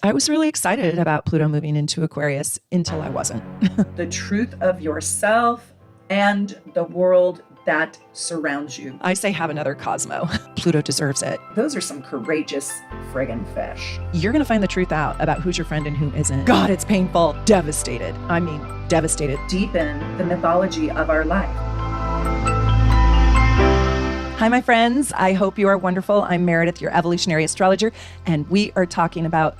I was really excited about Pluto moving into Aquarius until I wasn't. The truth of yourself and the world that surrounds you. I say have another Cosmo. Pluto deserves it. Those are some courageous friggin' fish. You're going to find the truth out about who's your friend and who isn't. God, it's painful. Devastated. I mean, devastated. Deepen the mythology of our life. Hi, my friends. I hope you are wonderful. I'm Meredith, your evolutionary astrologer, and we are talking about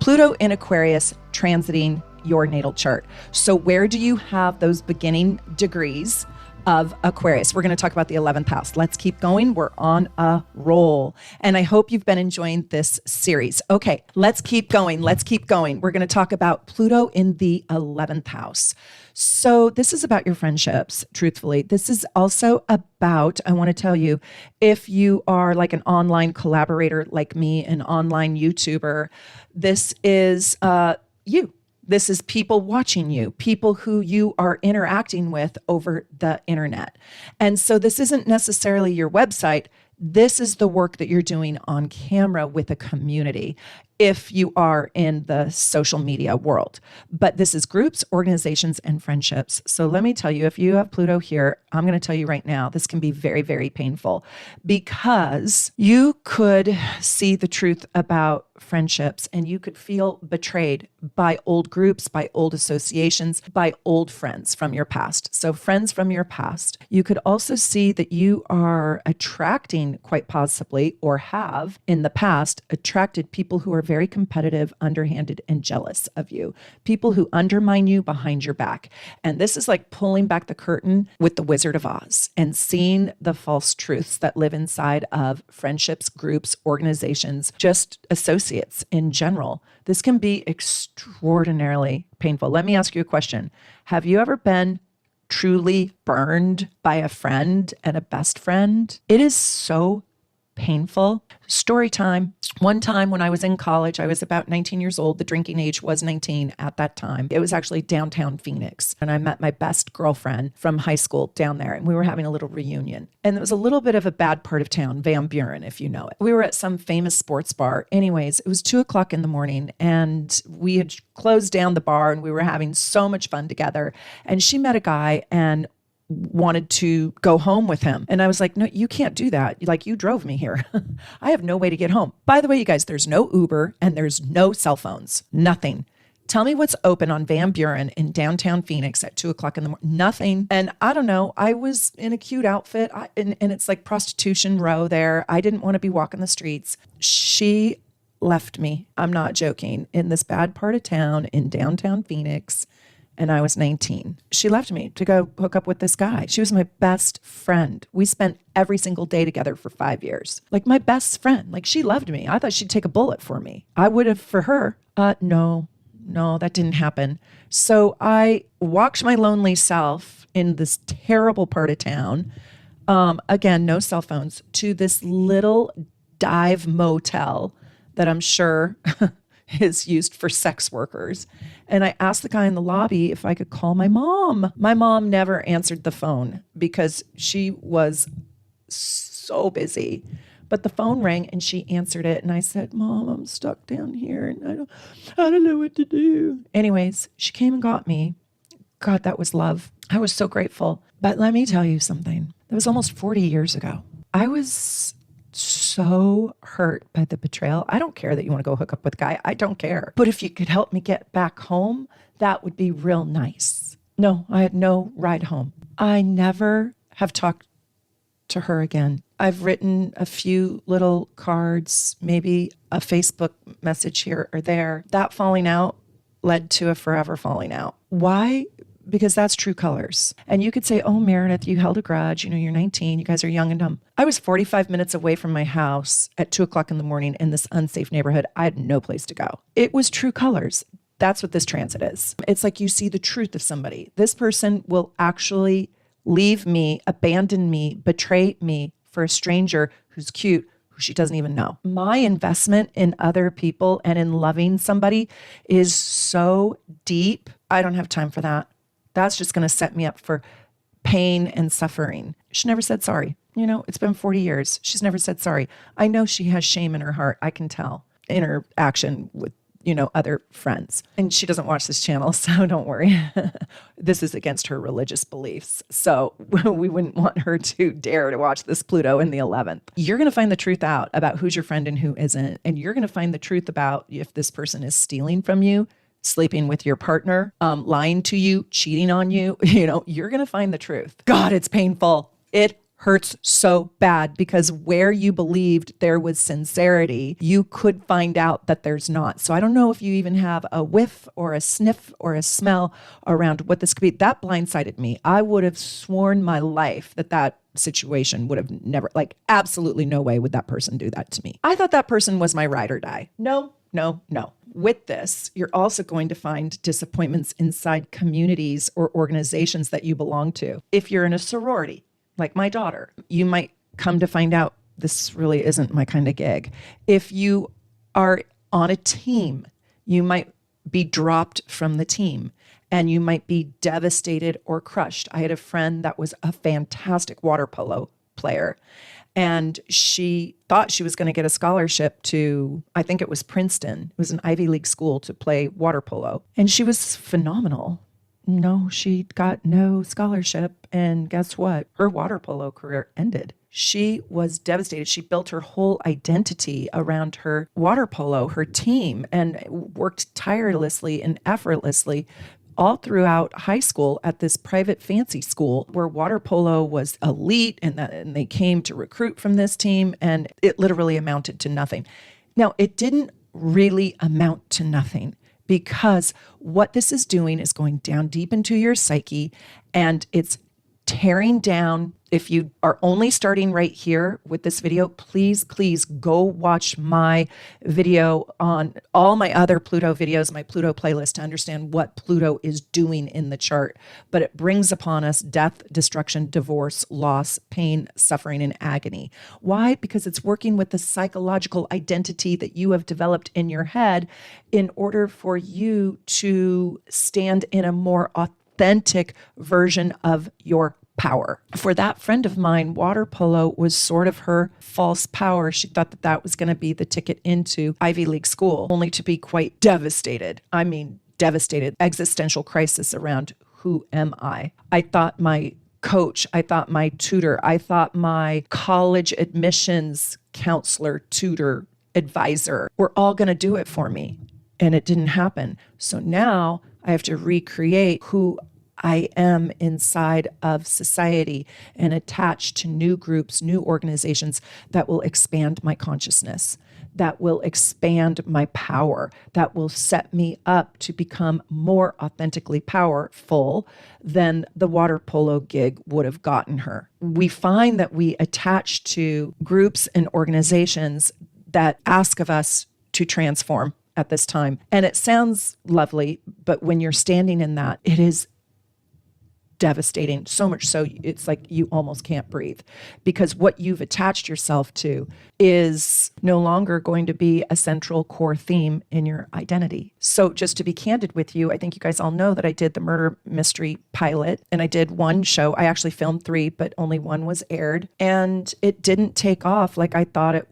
Pluto in Aquarius transiting your natal chart. So where do you have those beginning degrees of Aquarius? We're going to talk about the 11th house. Let's keep going. We're on a roll. And I hope you've been enjoying this series. Okay, let's keep going. Let's keep going. We're going to talk about Pluto in the 11th house. So this is about your friendships, truthfully. This is also about, I want to tell you, if you are like an online collaborator like me, an online YouTuber, this is you. This is people watching you, people who you are interacting with over the internet. And so this isn't necessarily your website. This is the work that you're doing on camera with a community if you are in the social media world. But this is groups, organizations, and friendships. So let me tell you, if you have Pluto here, I'm going to tell you right now, this can be very, very painful because you could see the truth about friendships and you could feel betrayed by old groups, by old associations, by old friends from your past. So friends from your past. You could also see that you are attracting, quite possibly, or have in the past attracted people who are very competitive, underhanded, and jealous of you. People who undermine you behind your back. And this is like pulling back the curtain with the Wizard of Oz and seeing the false truths that live inside of friendships, groups, organizations, just associates in general. This can be extraordinarily painful. Let me ask you a question. Have you ever been truly burned by a friend and a best friend? It is so painful. Story time. One time when I was in college, I was about 19 years old. The drinking age was 19 at that time. It was actually downtown Phoenix. And I met my best girlfriend from high school down there. And we were having a little reunion. And it was a little bit of a bad part of town, Van Buren, if you know it. We were at some famous sports bar. Anyways, it was 2:00 in the morning and we had closed down the bar and we were having so much fun together. And she met a guy and wanted to go home with him. And I was like, no, you can't do that. Like, you drove me here. I have no way to get home. By the way, you guys, there's no Uber and there's no cell phones, nothing. Tell me what's open on Van Buren in downtown Phoenix at 2:00 in the morning. Nothing. And I don't know. I was in a cute outfit and it's like prostitution row there. I didn't want to be walking the streets. She left me. I'm not joking. In this bad part of town in downtown Phoenix. And I was 19. She left me to go hook up with this guy. She was my best friend. We spent every single day together for 5 years. Like my best friend. Like she loved me. I thought she'd take a bullet for me. I would have for her. No, that didn't happen. So I walked my lonely self in this terrible part of town. Again, no cell phones, to this little dive motel that I'm sure is used for sex workers. And I asked the guy in the lobby if I could call my mom. My mom never answered the phone because she was so busy. But the phone rang and she answered it. And I said, Mom, I'm stuck down here and I don't know what to do. Anyways, she came and got me. God, that was love. I was so grateful. But let me tell you something. That was almost 40 years ago. I was so hurt by the betrayal. I don't care that you want to go hook up with a guy. I don't care. But if you could help me get back home, that would be real nice. No, I had no ride home. I never have talked to her again. I've written a few little cards, maybe a Facebook message here or there. That falling out led to a forever falling out. Why? Because that's true colors. And you could say, oh, Meredith, you held a grudge. You know, you're 19. You guys are young and dumb. I was 45 minutes away from my house at 2:00 in the morning in this unsafe neighborhood. I had no place to go. It was true colors. That's what this transit is. It's like you see the truth of somebody. This person will actually leave me, abandon me, betray me for a stranger who's cute, who she doesn't even know. My investment in other people and in loving somebody is so deep. I don't have time for that. That's just going to set me up for pain and suffering. She never said sorry. You know, it's been 40 years. She's never said sorry. I know she has shame in her heart. I can tell in her action with other friends. And she doesn't watch this channel, so don't worry. This is against her religious beliefs. So we wouldn't want her to dare to watch this Pluto in the 11th. You're going to find the truth out about who's your friend and who isn't. And you're going to find the truth about if this person is stealing from you, sleeping with your partner, lying to you, cheating on you. You're going to find the truth. God, it's painful. It hurts so bad because where you believed there was sincerity, you could find out that there's not. So I don't know if you even have a whiff or a sniff or a smell around what this could be. That blindsided me. I would have sworn my life that situation would have never, absolutely no way would that person do that to me. I thought that person was my ride or die. No. With this, you're also going to find disappointments inside communities or organizations that you belong to. If you're in a sorority, like my daughter, you might come to find out this really isn't my kind of gig. If you are on a team, you might be dropped from the team and you might be devastated or crushed. I had a friend that was a fantastic water polo player, and she thought she was going to get a scholarship to, I think it was Princeton. It was an Ivy League school to play water polo. And she was phenomenal. No, she got no scholarship. And guess what? Her water polo career ended. She was devastated. She built her whole identity around her water polo, her team, and worked tirelessly and effortlessly all throughout high school at this private fancy school where water polo was elite, and they came to recruit from this team, and it literally amounted to nothing. Now, it didn't really amount to nothing, because what this is doing is going down deep into your psyche, and it's tearing down. If you are only starting right here with this video, please go watch my video on all my other Pluto videos, my Pluto playlist, to understand what Pluto is doing in the chart. But it brings upon us death, destruction, divorce, loss, pain, suffering, and agony. Why? Because it's working with the psychological identity that you have developed in your head in order for you to stand in a more authentic version of your power. For that friend of mine, water polo was sort of her false power. She thought that was going to be the ticket into Ivy League school, only to be quite devastated. I mean, devastated, existential crisis around who am I? I thought my coach, I thought my tutor, I thought my college admissions counselor, tutor, advisor were all going to do it for me. And it didn't happen. So now I have to recreate who I am inside of society and attach to new groups, new organizations that will expand my consciousness, that will expand my power, that will set me up to become more authentically powerful than the water polo gig would have gotten her. We find that we attach to groups and organizations that ask of us to transform at this time. And it sounds lovely, but when you're standing in that, it is devastating, so much so it's like you almost can't breathe, because what you've attached yourself to is no longer going to be a central core theme in your identity. So just to be candid with you, I think you guys all know that I did the murder mystery pilot, and I did one show. I actually filmed 3, but only 1 was aired, and it didn't take off like I thought it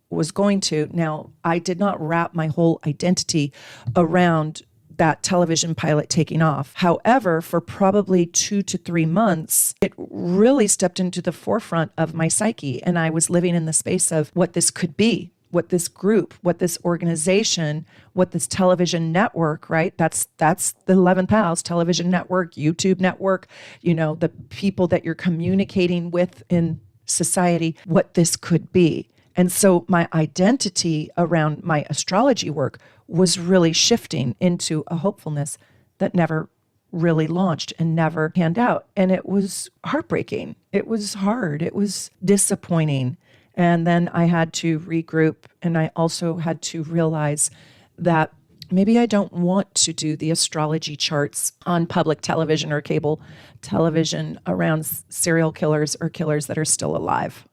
was going to. Now, I did not wrap my whole identity around that television pilot taking off. However, for probably 2 to 3 months, it really stepped into the forefront of my psyche. And I was living in the space of what this could be, what this group, what this organization, what this television network, right? That's the 11th house, television network, YouTube network, the people that you're communicating with in society, what this could be. And so my identity around my astrology work was really shifting into a hopefulness that never really launched and never panned out. And it was heartbreaking. It was hard. It was disappointing. And then I had to regroup, and I also had to realize that maybe I don't want to do the astrology charts on public television or cable television around serial killers or killers that are still alive,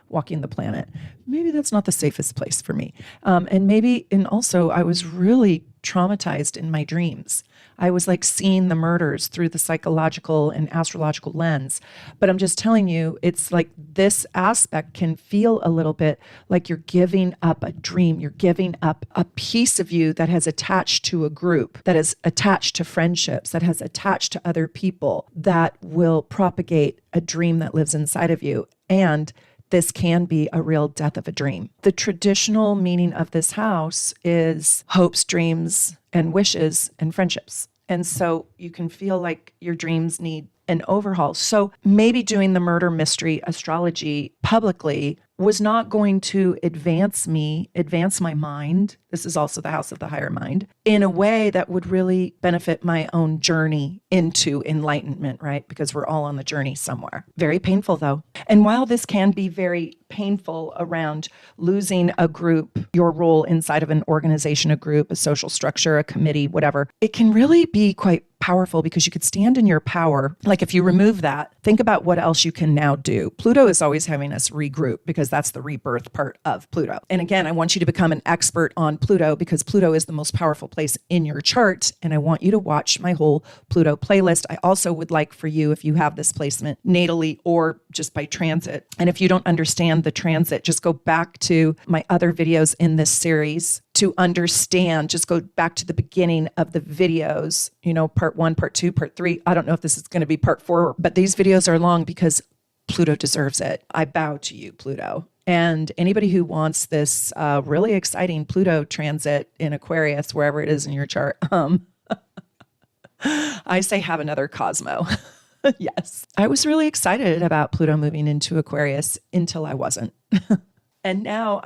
walking the planet. Maybe that's not the safest place for me. And also I was really traumatized in my dreams. I was like seeing the murders through the psychological and astrological lens. But I'm just telling you, it's like this aspect can feel a little bit like you're giving up a dream. You're giving up a piece of you that has attached to a group, that is attached to friendships, that has attached to other people, that will propagate a dream that lives inside of you. And this can be a real death of a dream. The traditional meaning of this house is hopes, dreams, and wishes and friendships. And so you can feel like your dreams need an overhaul. So maybe doing the murder mystery astrology publicly was not going to advance my mind. This is also the house of the higher mind, in a way that would really benefit my own journey into enlightenment, right? Because we're all on the journey somewhere. Very painful though. And while this can be very painful around losing a group, your role inside of an organization, a group, a social structure, a committee, whatever, it can really be quite powerful because you could stand in your power. Like if you remove that, think about what else you can now do. Pluto is always having us regroup because that's the rebirth part of Pluto. And again, I want you to become an expert on Pluto because Pluto is the most powerful place in your chart. And I want you to watch my whole Pluto playlist. I also would like for you, if you have this placement natally or just by transit, and if you don't understand the transit, just go back to my other videos in this series to understand. Just go back to the beginning of the videos, part 1, part 2, part 3. I don't know if this is going to be part 4, but these videos are long because Pluto deserves it. I bow to you, Pluto. And anybody who wants this really exciting Pluto transit in Aquarius, wherever it is in your chart, I say have another Cosmo. Yes. I was really excited about Pluto moving into Aquarius until I wasn't. And now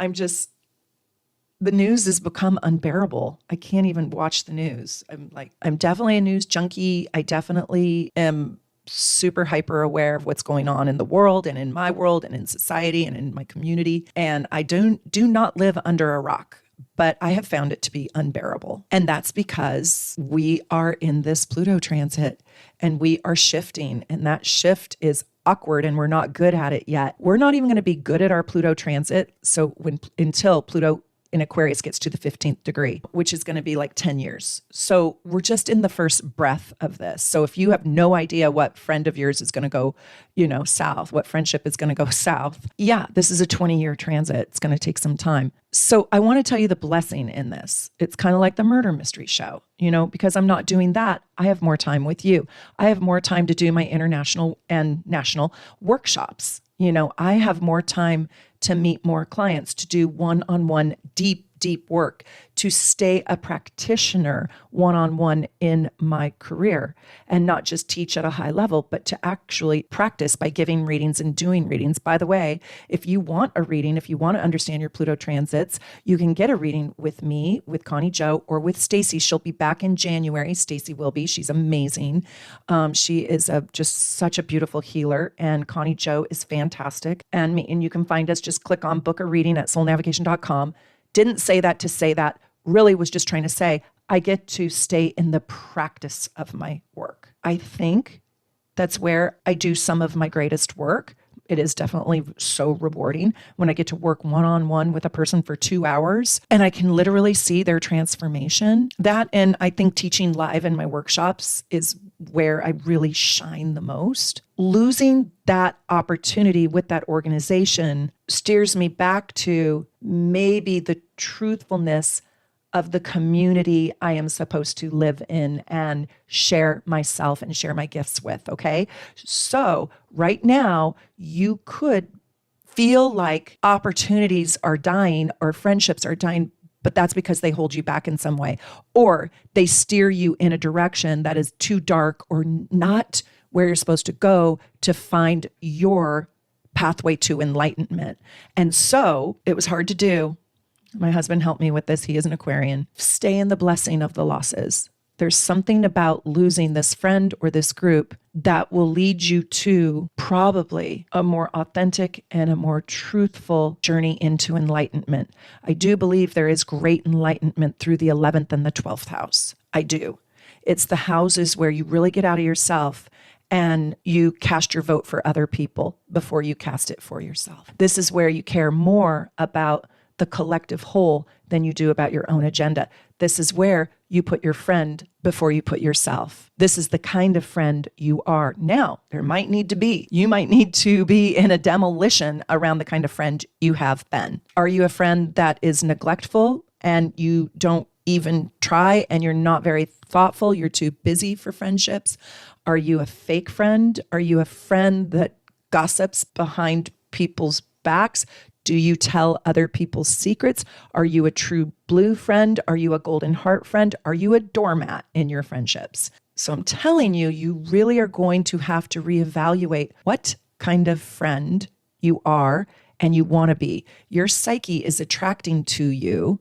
the news has become unbearable. I can't even watch the news. I'm definitely a news junkie. I definitely am super hyper aware of what's going on in the world and in my world and in society and in my community. And I do not live under a rock, but I have found it to be unbearable. And that's because we are in this Pluto transit and we are shifting, and that shift is awkward and we're not good at it yet. We're not even going to be good at our Pluto transit. So until Pluto in Aquarius gets to the 15th degree, which is going to be like 10 years. So we're just in the first breath of this. So if you have no idea what friend of yours is going to go, south, what friendship is going to go south, this is a 20-year transit. It's going to take some time. So I want to tell you the blessing in this. It's kind of like the murder mystery show, because I'm not doing that. I have more time with you. I have more time to do my international and national workshops. I have more time to meet more clients, to do one-on-one deep work, to stay a practitioner one-on-one in my career and not just teach at a high level, but to actually practice by giving readings and doing readings. By the way, if you want a reading, if you want to understand your Pluto transits, you can get a reading with me, with Connie Jo, or with Stacy. She'll be back in January. Stacy will be. She's amazing. She is just such a beautiful healer, and Connie Jo is fantastic. And you can find us, just click on book a reading at soulnavigation.com. Didn't say that to say that, really was just trying to say, I get to stay in the practice of my work. I think that's where I do some of my greatest work. It is definitely so rewarding when I get to work one-on-one with a person for 2 hours and I can literally see their transformation. That, and I think teaching live in my workshops is where I really shine the most. Losing that opportunity with that organization steers me back to maybe the truthfulness of the community I am supposed to live in and share myself and share my gifts with, okay? So right now, you could feel like opportunities are dying or friendships are dying, but that's because they hold you back in some way, or they steer you in a direction that is too dark or not where you're supposed to go to find your pathway to enlightenment. And so it was hard to do. My husband helped me with this. He is an Aquarian. Stay in the blessing of the losses. There's something about losing this friend or this group that will lead you to probably a more authentic and a more truthful journey into enlightenment. I do believe there is great enlightenment through the 11th and the 12th house. I do. It's the houses where you really get out of yourself and you cast your vote for other people before you cast it for yourself. This is where you care more about the collective whole than you do about your own agenda. This is where you put your friend before you put yourself. This is the kind of friend you are. Now, you might need to be in a demolition around the kind of friend you have been. Are you a friend that is neglectful and you don't even try and you're not very thoughtful? You're too busy for friendships. Are you a fake friend? Are you a friend that gossips behind people's backs? Do you tell other people's secrets? Are you a true blue friend? Are you a golden heart friend? Are you a doormat in your friendships? So I'm telling you, you really are going to have to reevaluate what kind of friend you are and you want to be. Your psyche is attracting to you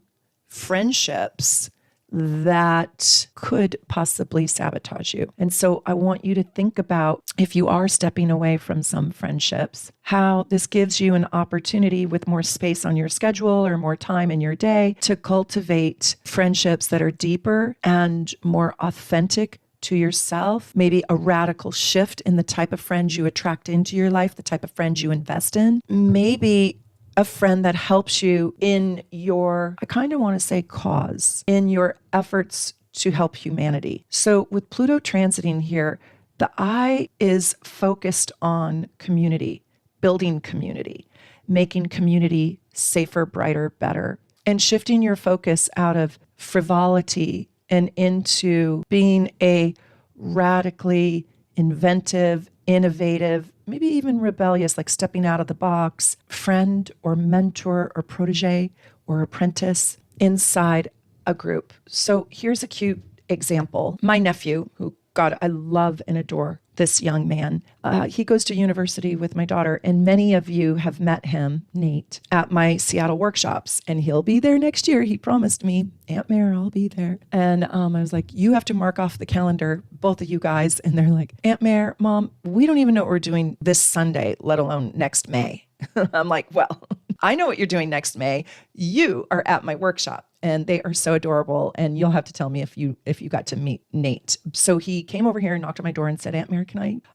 friendships that could possibly sabotage you. And so I want you to think about, if you are stepping away from some friendships, how this gives you an opportunity with more space on your schedule or more time in your day to cultivate friendships that are deeper and more authentic to yourself, maybe a radical shift in the type of friends you attract into your life, the type of friends you invest in, maybe a friend that helps you in your, I kind of want to say cause, in your efforts to help humanity. So with Pluto transiting here, the eye is focused on community, building community, making community safer, brighter, better, and shifting your focus out of frivolity and into being a radically inventive, innovative, maybe even rebellious, like stepping out of the box, friend or mentor or protege or apprentice inside a group. So here's a cute example. My nephew, who, God, I love and adore this young man. He goes to university with my daughter, and many of you have met him, Nate, at my Seattle workshops, and he'll be there next year. He promised me, Aunt Mare, I'll be there. And I was like, you have to mark off the calendar, both of you guys. And they're like, Aunt Mare, Mom, we don't even know what we're doing this Sunday, let alone next May. I'm like, well, I know what you're doing next May. You are at my workshop. And they are so adorable. And you'll have to tell me if you got to meet Nate. So he came over here and knocked on my door and said, Aunt Mary,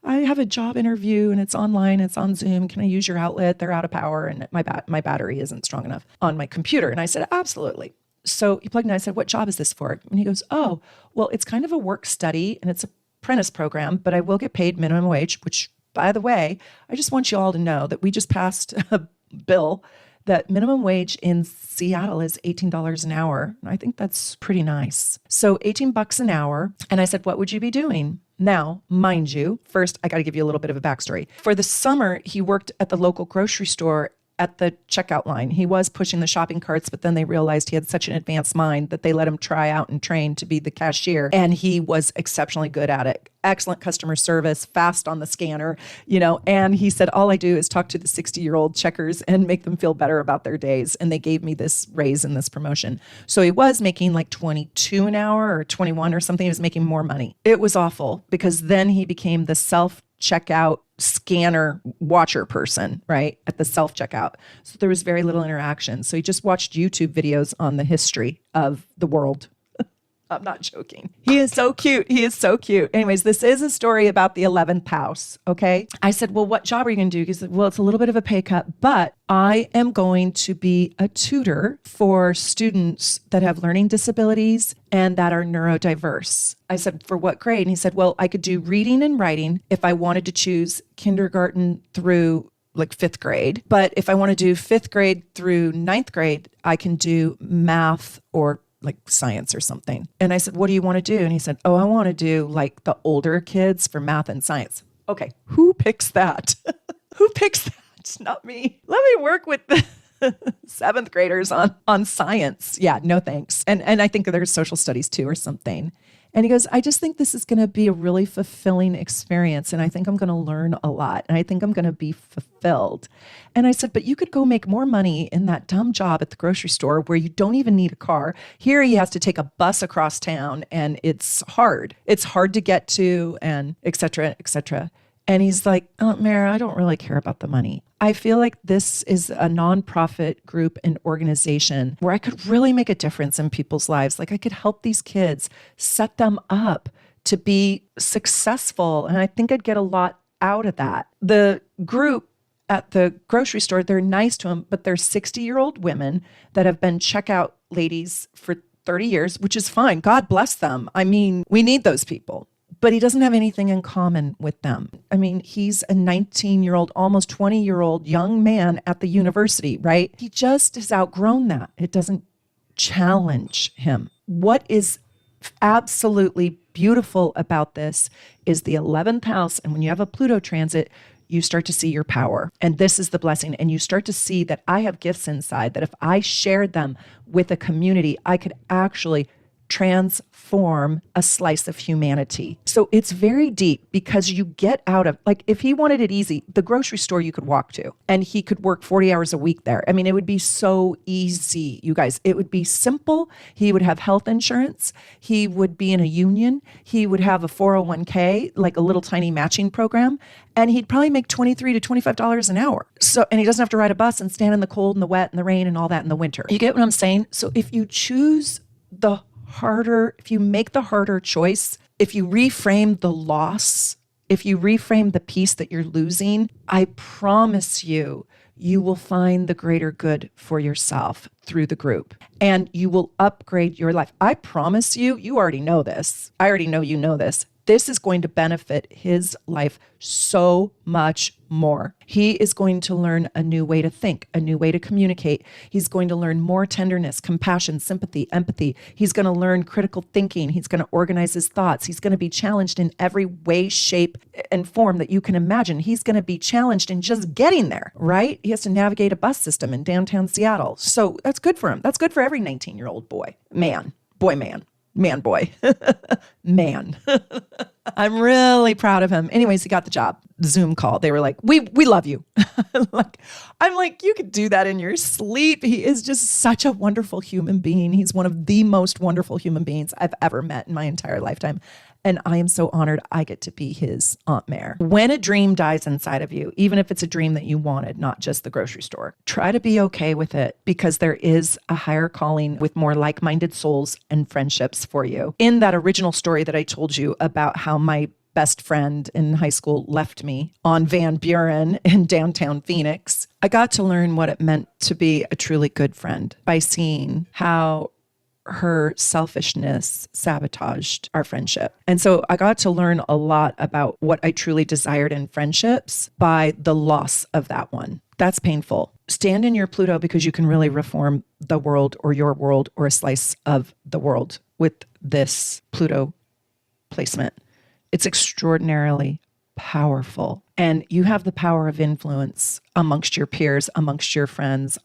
I have a job interview and it's online, it's on Zoom. Can I use your outlet? They're out of power and my battery isn't strong enough on my computer. And I said, absolutely. So he plugged in. I said, what job is this for? And he goes, oh, well, it's kind of a work study and it's an apprentice program, but I will get paid minimum wage, which, by the way, I just want you all to know that we just passed a bill that minimum wage in Seattle is $18 an hour. I think that's pretty nice. So $18 an hour. And I said, what would you be doing? Now, mind you, first, I got to give you a little bit of a backstory. For the summer, he worked at the local grocery store at the checkout line. He was pushing the shopping carts, but then they realized he had such an advanced mind that they let him try out and train to be the cashier. And he was exceptionally good at it. Excellent customer service, fast on the scanner, and he said, all I do is talk to the 60-year-old checkers and make them feel better about their days. And they gave me this raise and this promotion. So he was making like 22 an hour or 21 or something. He was making more money. It was awful because then he became the self-checkout scanner watcher person, right? At the self-checkout. So there was very little interaction. So he just watched YouTube videos on the history of the world. I'm not joking. He is so cute. He is so cute. Anyways, this is a story about the 11th house. Okay. I said, well, what job are you going to do? He said, well, it's a little bit of a pay cut, but I am going to be a tutor for students that have learning disabilities and that are neurodiverse. I said, for what grade? And he said, well, I could do reading and writing if I wanted to choose kindergarten through like 5th grade. But if I want to do 5th grade through 9th grade, I can do math or like science or something. And I said, what do you want to do? And he said, oh, I want to do like the older kids for math and science. Okay. Who picks that? Who picks that? Not me. Let me work with the 7th graders on science. Yeah, no thanks. And I think there's social studies too or something. And he goes, I just think this is going to be a really fulfilling experience. And I think I'm going to learn a lot. And I think I'm going to be fulfilled. And I said, but you could go make more money in that dumb job at the grocery store where you don't even need a car. Here he has to take a bus across town and it's hard. It's hard to get to and et cetera, et cetera. And he's like, oh, Mara, I don't really care about the money. I feel like this is a nonprofit group and organization where I could really make a difference in people's lives. Like I could help these kids, set them up to be successful. And I think I'd get a lot out of that. The group at the grocery store, they're nice to him, but they're 60-year-old women that have been checkout ladies for 30 years, which is fine. God bless them. I mean, we need those people. But he doesn't have anything in common with them. I mean, he's a 19-year-old, almost 20-year-old young man at the university, right? He just has outgrown that. It doesn't challenge him. What is absolutely beautiful about this is the 11th house. And when you have a Pluto transit, you start to see your power. And this is the blessing. And you start to see that I have gifts inside, that if I shared them with a community, I could actually transform a slice of humanity. So it's very deep because you get out of, like, if he wanted it easy, the grocery store you could walk to and he could work 40 hours a week there. I mean, it would be so easy, you guys. It would be simple. He would have health insurance. He would be in a union. He would have a 401k, like a little tiny matching program. And he'd probably make $23 to $25 an hour. So, and he doesn't have to ride a bus and stand in the cold and the wet and the rain and all that in the winter. You get what I'm saying? So if you choose the harder, if you make the harder choice, if you reframe the loss, if you reframe the piece that you're losing, I promise you, you will find the greater good for yourself through the group and you will upgrade your life. I promise you, you already know this. I already know you know this. This is going to benefit his life so much more. He is going to learn a new way to think, a new way to communicate. He's going to learn more tenderness, compassion, sympathy, empathy. He's going to learn critical thinking. He's going to organize his thoughts. He's going to be challenged in every way, shape, and form that you can imagine. He's going to be challenged in just getting there, right? He has to navigate a bus system in downtown Seattle. So that's good for him. That's good for every 19-year-old boy, man. I'm really proud of him. Anyways, he got the job. Zoom call. They were like, we love you. I'm like, you could do that in your sleep. He is just such a wonderful human being. He's one of the most wonderful human beings I've ever met in my entire lifetime. And I am so honored I get to be his Aunt Mare. When a dream dies inside of you, even if it's a dream that you wanted, not just the grocery store, try to be okay with it because there is a higher calling with more like-minded souls and friendships for you. In that original story that I told you about how my best friend in high school left me on Van Buren in downtown Phoenix, I got to learn what it meant to be a truly good friend by seeing how her selfishness sabotaged our friendship. And so I got to learn a lot about what I truly desired in friendships by the loss of that one. That's painful. Stand in your Pluto because you can really reform the world or your world or a slice of the world with this Pluto placement. It's extraordinarily powerful. And you have the power of influence amongst your peers, amongst your friends,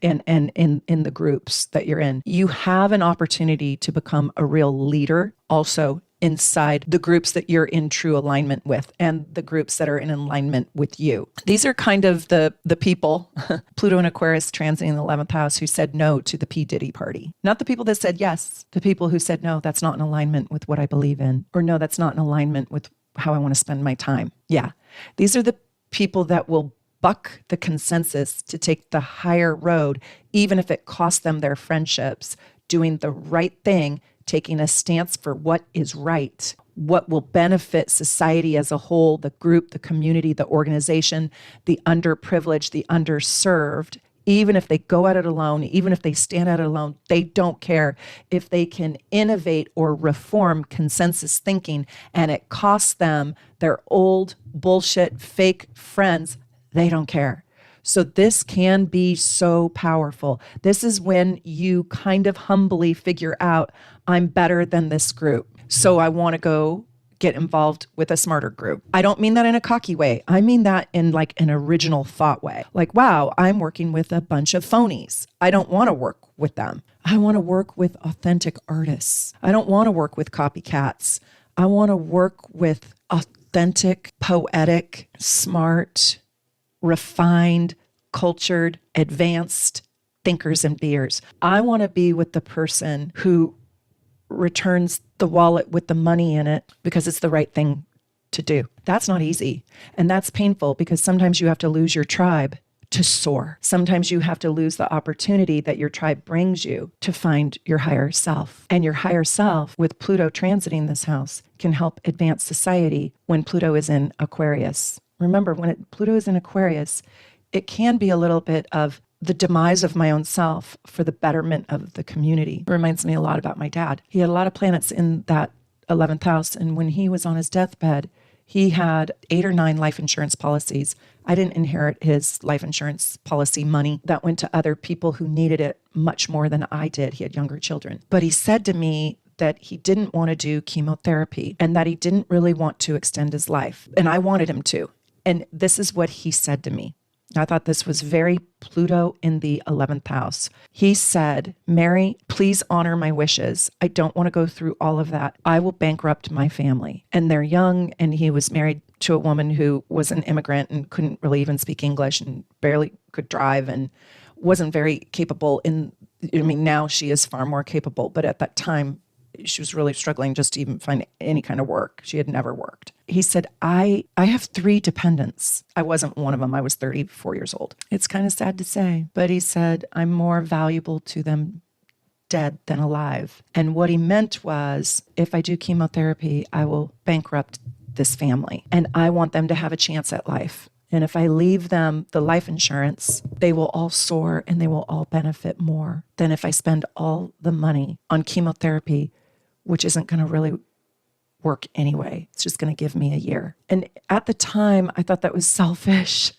and in the groups that you're in. You have an opportunity to become a real leader also inside the groups that you're in true alignment with and the groups that are in alignment with you. These are kind of the people, Pluto and Aquarius transiting in the 11th house, who said no to the P. Diddy party. Not the people that said yes, the people who said, no, that's not in alignment with what I believe in, or no, that's not in alignment with how I want to spend my time. Yeah. These are the people that will buck the consensus to take the higher road, even if it costs them their friendships, doing the right thing, taking a stance for what is right, what will benefit society as a whole, the group, the community, the organization, the underprivileged, the underserved. Even if they go at it alone, even if they stand at it alone, they don't care if they can innovate or reform consensus thinking and it costs them their old bullshit fake friends. They don't care. So this can be so powerful. This is when you kind of humbly figure out, I'm better than this group. So I want to go get involved with a smarter group. I don't mean that in a cocky way. I mean that in like an original thought way. Like, wow, I'm working with a bunch of phonies. I don't want to work with them. I want to work with authentic artists. I don't want to work with copycats. I want to work with authentic, poetic, smart, refined, cultured, advanced thinkers and beers. I want to be with the person who returns the wallet with the money in it because it's the right thing to do. That's not easy. And that's painful because sometimes you have to lose your tribe to soar. Sometimes you have to lose the opportunity that your tribe brings you to find your higher self. And your higher self, with Pluto transiting this house, can help advance society when Pluto is in Aquarius. Remember, when Pluto is in Aquarius, it can be a little bit of the demise of my own self for the betterment of the community. It reminds me a lot about my dad. He had a lot of planets in that 11th house. And when he was on his deathbed, he had 8 or 9 life insurance policies. I didn't inherit his life insurance policy money. That went to other people who needed it much more than I did. He had younger children. But he said to me that he didn't want to do chemotherapy and that he didn't really want to extend his life. And I wanted him to. And this is what he said to me. I thought this was very Pluto in the 11th house. He said, Mary, please honor my wishes. I don't want to go through all of that. I will bankrupt my family. And they're young, and he was married to a woman who was an immigrant and couldn't really even speak English and barely could drive and wasn't very capable now she is far more capable, but at that time, she was really struggling just to even find any kind of work. She had never worked. He said, I have 3 dependents. I wasn't one of them. I was 34 years old. It's kind of sad to say, but he said, I'm more valuable to them dead than alive. And what he meant was, if I do chemotherapy, I will bankrupt this family. And I want them to have a chance at life. And if I leave them the life insurance, they will all soar and they will all benefit more than if I spend all the money on chemotherapy, which isn't going to really work anyway. It's just going to give me a year. And at the time, I thought that was selfish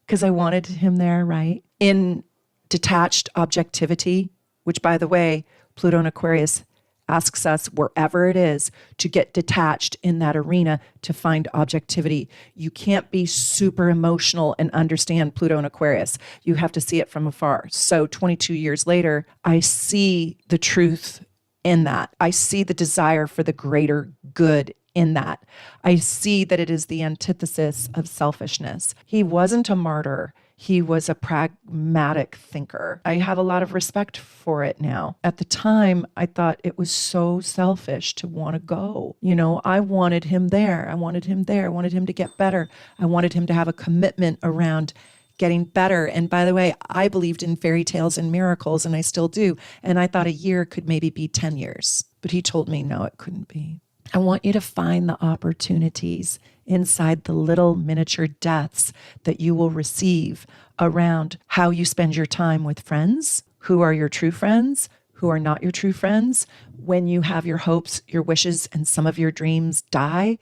because I wanted him there, right? In detached objectivity, which, by the way, Pluto and Aquarius asks us wherever it is to get detached in that arena to find objectivity. You can't be super emotional and understand Pluto and Aquarius. You have to see it from afar. So 22 years later, I see the truth in that. I see the desire for the greater good in that. I see that it is the antithesis of selfishness. He wasn't a martyr. He was a pragmatic thinker. I have a lot of respect for it now. At the time, I thought it was so selfish to want to go. I wanted him there. I wanted him there. I wanted him to get better. I wanted him to have a commitment around getting better. And by the way, I believed in fairy tales and miracles, and I still do. And I thought a year could maybe be 10 years. But he told me, no, it couldn't be. I want you to find the opportunities inside the little miniature deaths that you will receive around how you spend your time with friends, who are your true friends, who are not your true friends, when you have your hopes, your wishes, and some of your dreams die,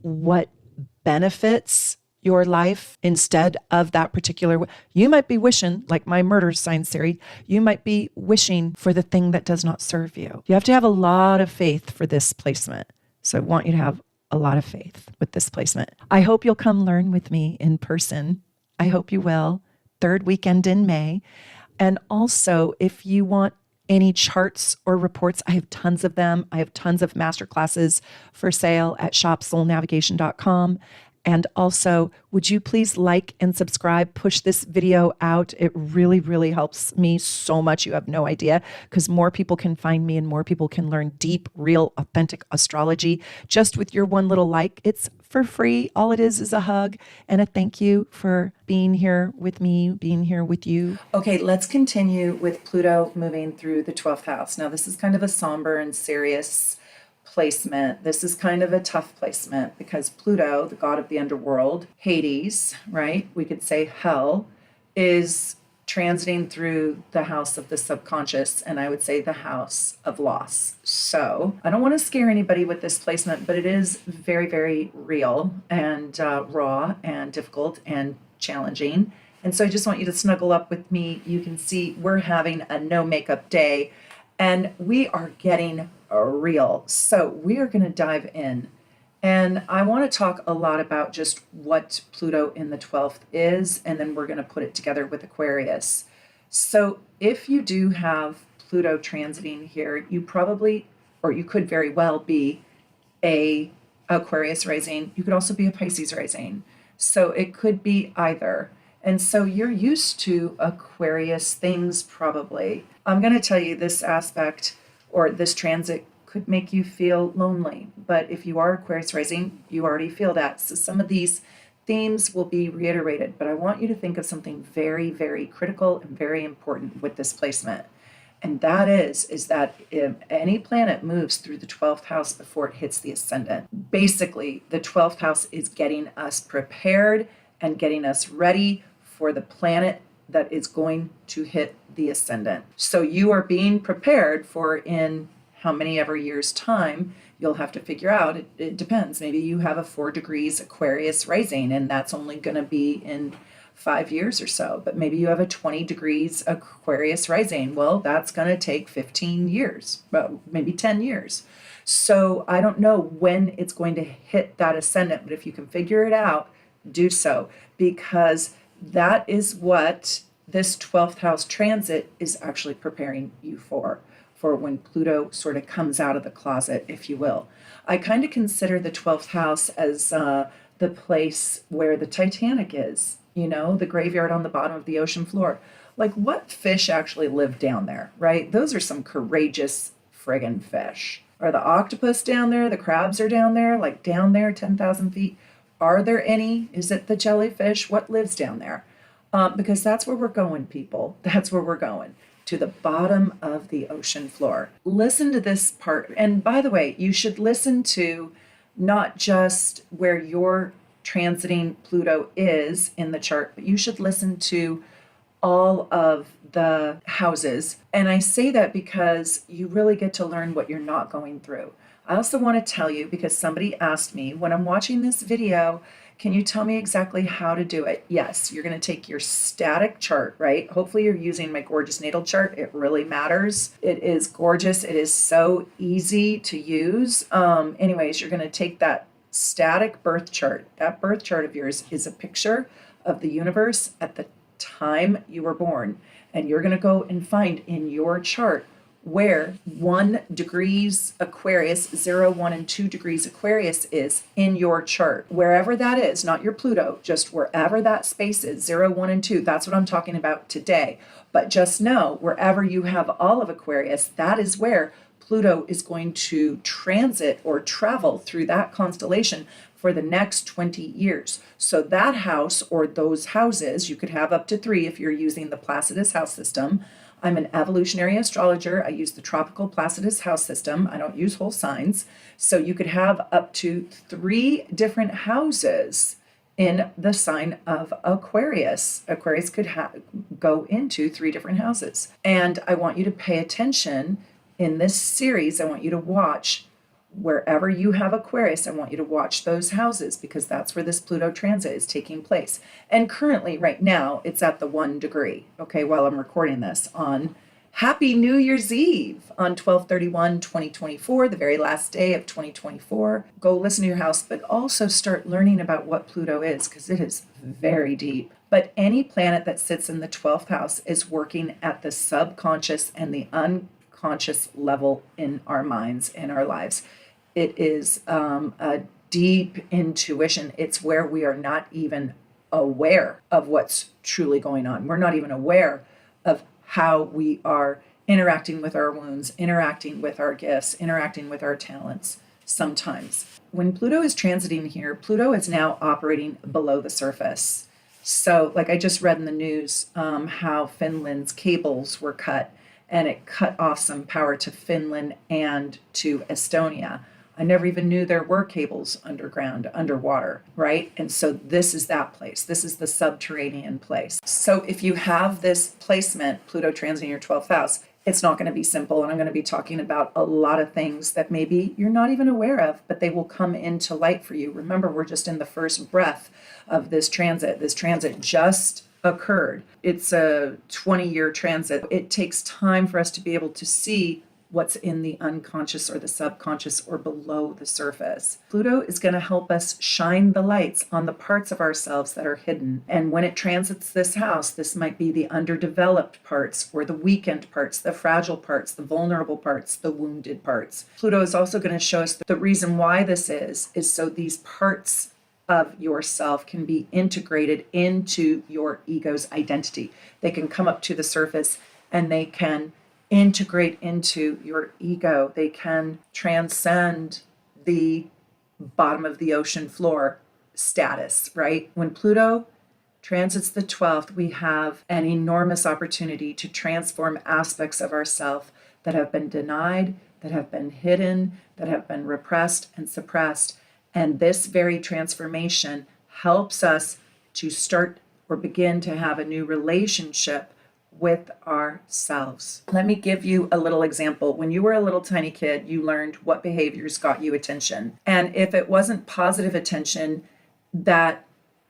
what benefits your life instead of that particular. You might be wishing, like my murder sign theory, you might be wishing for the thing that does not serve you. You have to have a lot of faith for this placement. So I want you to have a lot of faith with this placement. I hope you'll come learn with me in person. I hope you will. 3rd weekend in May. And also, if you want any charts or reports, I have tons of them. I have tons of masterclasses for sale at shopsoulnavigation.com. And also, would you please like and subscribe, push this video out? It really, really helps me so much. You have no idea, because more people can find me and more people can learn deep, real, authentic astrology just with your one little like. It's for free. All it is a hug and a thank you for being here with me, being here with you. Okay, let's continue with Pluto moving through the 12th house. Now, this is kind of a somber and serious placement. This is kind of a tough placement because Pluto, the god of the underworld, Hades, right? We could say hell, is transiting through the house of the subconscious, and I would say the house of loss. So I don't want to scare anybody with this placement, but it is very, very real and raw and difficult and challenging. And so I just want you to snuggle up with me. You can see we're having a no makeup day and we are getting real. So we are going to dive in. And I want to talk a lot about just what Pluto in the 12th is, and then we're going to put it together with Aquarius. So if you do have Pluto transiting here, you probably, or you could very well be a Aquarius rising. You could also be a Pisces rising. So it could be either. And so you're used to Aquarius things probably. I'm going to tell you this aspect or this transit could make you feel lonely. But if you are Aquarius rising, you already feel that. So some of these themes will be reiterated, but I want you to think of something very, very critical and very important with this placement. And that is that if any planet moves through the 12th house before it hits the ascendant, basically the 12th house is getting us prepared and getting us ready for the planet that is going to hit the ascendant. So you are being prepared for, in how many ever years time, you'll have to figure out, it depends. Maybe you have a 4 degrees Aquarius rising, and that's only going to be in 5 years or so. But maybe you have a 20 degrees Aquarius rising. Well, that's going to take 15 years, well, maybe 10 years. So I don't know when it's going to hit that ascendant, but if you can figure it out, do so, because that is what this 12th house transit is actually preparing you for when Pluto sort of comes out of the closet, if you will. I kind of consider the 12th house as the place where the Titanic is, you know, the graveyard on the bottom of the ocean floor. Like, what fish actually live down there, right? Those are some courageous friggin' fish. Are the octopus down there? The crabs are down there, like down there, 10,000 feet. Are there any? Is it the jellyfish? What lives down there? Because that's where we're going, people. That's where we're going, to the bottom of the ocean floor. Listen to this part. And by the way, you should listen to not just where you're transiting Pluto is in the chart, but you should listen to all of the houses. And I say that because you really get to learn what you're not going through. I also want to tell you, because somebody asked me when I'm watching this video, can you tell me exactly how to do it? Yes, you're going to take your static chart, right? Hopefully you're using my gorgeous natal chart. It really matters. It is gorgeous. It is so easy to use. Anyways, you're going to take that static birth chart. That birth chart of yours is a picture of the universe at the time you were born. And you're going to go and find in your chart where 1 degrees Aquarius, 0, 1, and 2 degrees Aquarius is in your chart. Wherever that is, not your Pluto, just wherever that space is, 0, 1, and 2, that's what I'm talking about today. But just know, wherever you have all of Aquarius, that is where Pluto is going to transit or travel through that constellation for the next 20 years. So that house, or those houses, you could have up to 3 if you're using the Placidus house system. I'm an evolutionary astrologer. I use the tropical Placidus house system. I don't use whole signs. So you could have up to 3 different houses in the sign of Aquarius. Aquarius could go into 3 different houses. And I want you to pay attention in this series. I want you to watch wherever you have Aquarius. I want you to watch those houses, because that's where this Pluto transit is taking place. And currently, right now, it's at the 1 degree, okay, while I'm recording this on Happy New Year's Eve on 12/31/2024, the very last day of 2024. Go listen to your house, but also start learning about what Pluto is, because it is very deep. But any planet that sits in the 12th house is working at the subconscious and the unconscious level in our minds, in our lives. It is a deep intuition. It's where we are not even aware of what's truly going on. We're not even aware of how we are interacting with our wounds, interacting with our gifts, interacting with our talents sometimes. When Pluto is transiting here, Pluto is now operating below the surface. So, like I just read in the news, how Finland's cables were cut, and it cut off some power to Finland and to Estonia. I never even knew there were cables underground, underwater, right? And so this is that place. This is the subterranean place. So if you have this placement, Pluto transiting your 12th house, it's not going to be simple. And I'm going to be talking about a lot of things that maybe you're not even aware of, but they will come into light for you. Remember, we're just in the first breath of this transit. This transit just occurred. It's a 20-year transit. It takes time for us to be able to see what's in the unconscious or the subconscious or below the surface. Pluto is going to help us shine the lights on the parts of ourselves that are hidden. And when it transits this house, this might be the underdeveloped parts, or the weakened parts, the fragile parts, the vulnerable parts, the wounded parts. Pluto is also going to show us the reason why this is so these parts of yourself can be integrated into your ego's identity. They can come up to the surface and they can integrate into your ego. They can transcend the bottom of the ocean floor status, right? When Pluto transits the 12th, we have an enormous opportunity to transform aspects of ourself that have been denied, that have been hidden, that have been repressed and suppressed. And this very transformation helps us to start or begin to have a new relationship with ourselves. Let me give you a little example. When you were a little tiny kid, you learned what behaviors got you attention. And if it wasn't positive attention that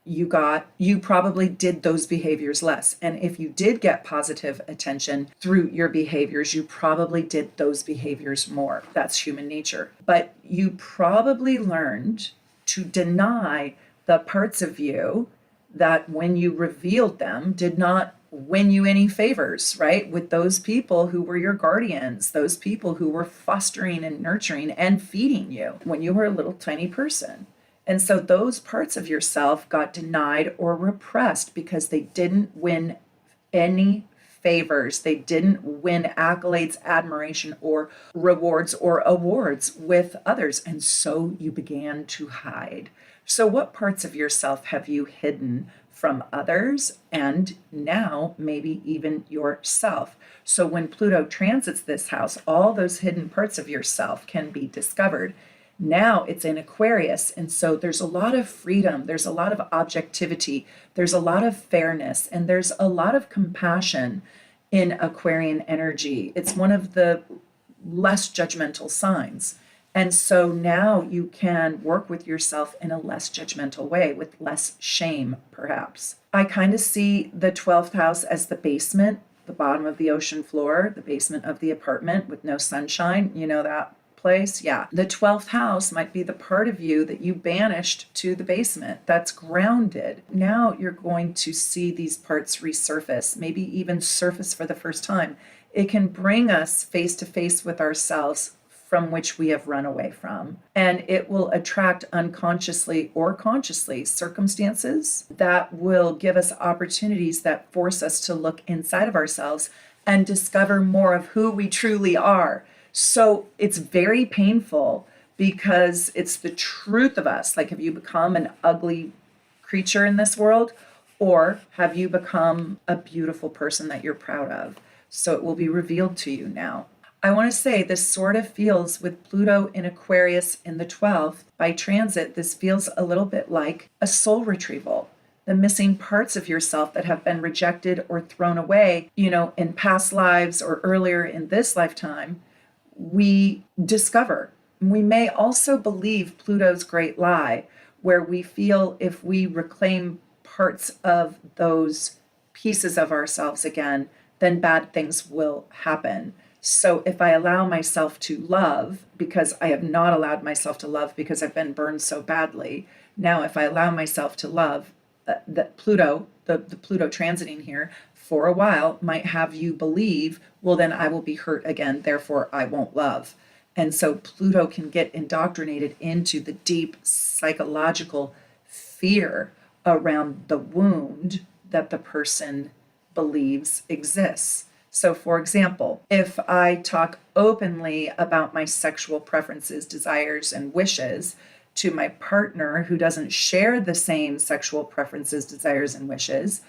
you got, you probably did those behaviors less. And if you did get positive attention through your behaviors, you probably did those behaviors more. That's human nature. But you probably learned to deny the parts of you that, when you revealed them, did not win you any favors, right? With those people who were your guardians, those people who were fostering and nurturing and feeding you when you were a little tiny person. And so those parts of yourself got denied or repressed because they didn't win any favors. They didn't win accolades, admiration, or rewards or awards with others. And so you began to hide. So what parts of yourself have you hidden from others, and now maybe even yourself? So when Pluto transits this house, all those hidden parts of yourself can be discovered. Now it's in Aquarius, and so there's a lot of freedom, there's a lot of objectivity, there's a lot of fairness, and there's a lot of compassion in Aquarian energy. It's one of the less judgmental signs. And so now you can work with yourself in a less judgmental way, with less shame, perhaps. I kind of see the 12th house as the basement, the bottom of the ocean floor, the basement of the apartment with no sunshine. You know that place? Yeah. The 12th house might be the part of you that you banished to the basement, that's grounded. Now you're going to see these parts resurface, maybe even surface for the first time. It can bring us face to face with ourselves from which we have run away from. And it will attract unconsciously or consciously circumstances that will give us opportunities that force us to look inside of ourselves and discover more of who we truly are. So it's very painful because it's the truth of us. Like, have you become an ugly creature in this world, or have you become a beautiful person that you're proud of? So it will be revealed to you now. I want to say this sort of feels, with Pluto in Aquarius in the 12th by transit, this feels a little bit like a soul retrieval. The missing parts of yourself that have been rejected or thrown away, in past lives or earlier in this lifetime, we discover. We may also believe Pluto's great lie, where we feel if we reclaim parts of those pieces of ourselves again, then bad things will happen. So if I allow myself to love, because I have not allowed myself to love because I've been burned so badly, now if I allow myself to love, that Pluto, the Pluto transiting here for a while might have you believe, well, then I will be hurt again, therefore I won't love. And so Pluto can get indoctrinated into the deep psychological fear around the wound that the person believes exists. So, for example, if I talk openly about my sexual preferences, desires, and wishes to my partner who doesn't share the same sexual preferences, desires, and wishes,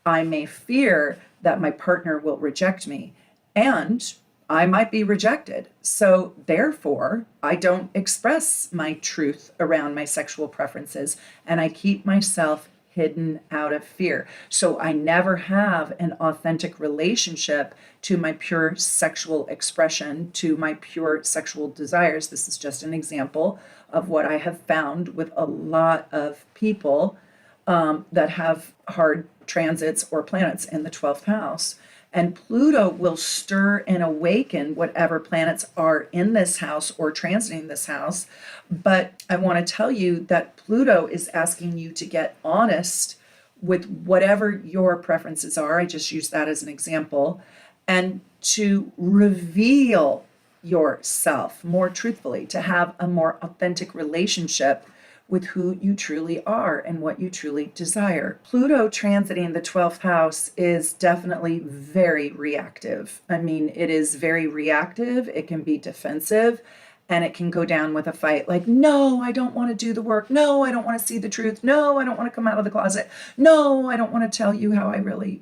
I may fear that my partner will reject me, and I might be rejected. So, therefore, I don't express my truth around my sexual preferences, and I keep myself hidden out of fear. So I never have an authentic relationship to my pure sexual expression, to my pure sexual desires. This is just an example of what I have found with a lot of people that have hard transits or planets in the 12th house. And Pluto will stir and awaken whatever planets are in this house or transiting this house. But I want to tell you that Pluto is asking you to get honest with whatever your preferences are. I just use that as an example. And to reveal yourself more truthfully, to have a more authentic relationship with who you truly are and what you truly desire. Pluto transiting the 12th house is definitely very reactive. I mean, it is very reactive. It can be defensive, and it can go down with a fight like, no, I don't want to do the work. No, I don't want to see the truth. No, I don't want to come out of the closet. No, I don't want to tell you how I really,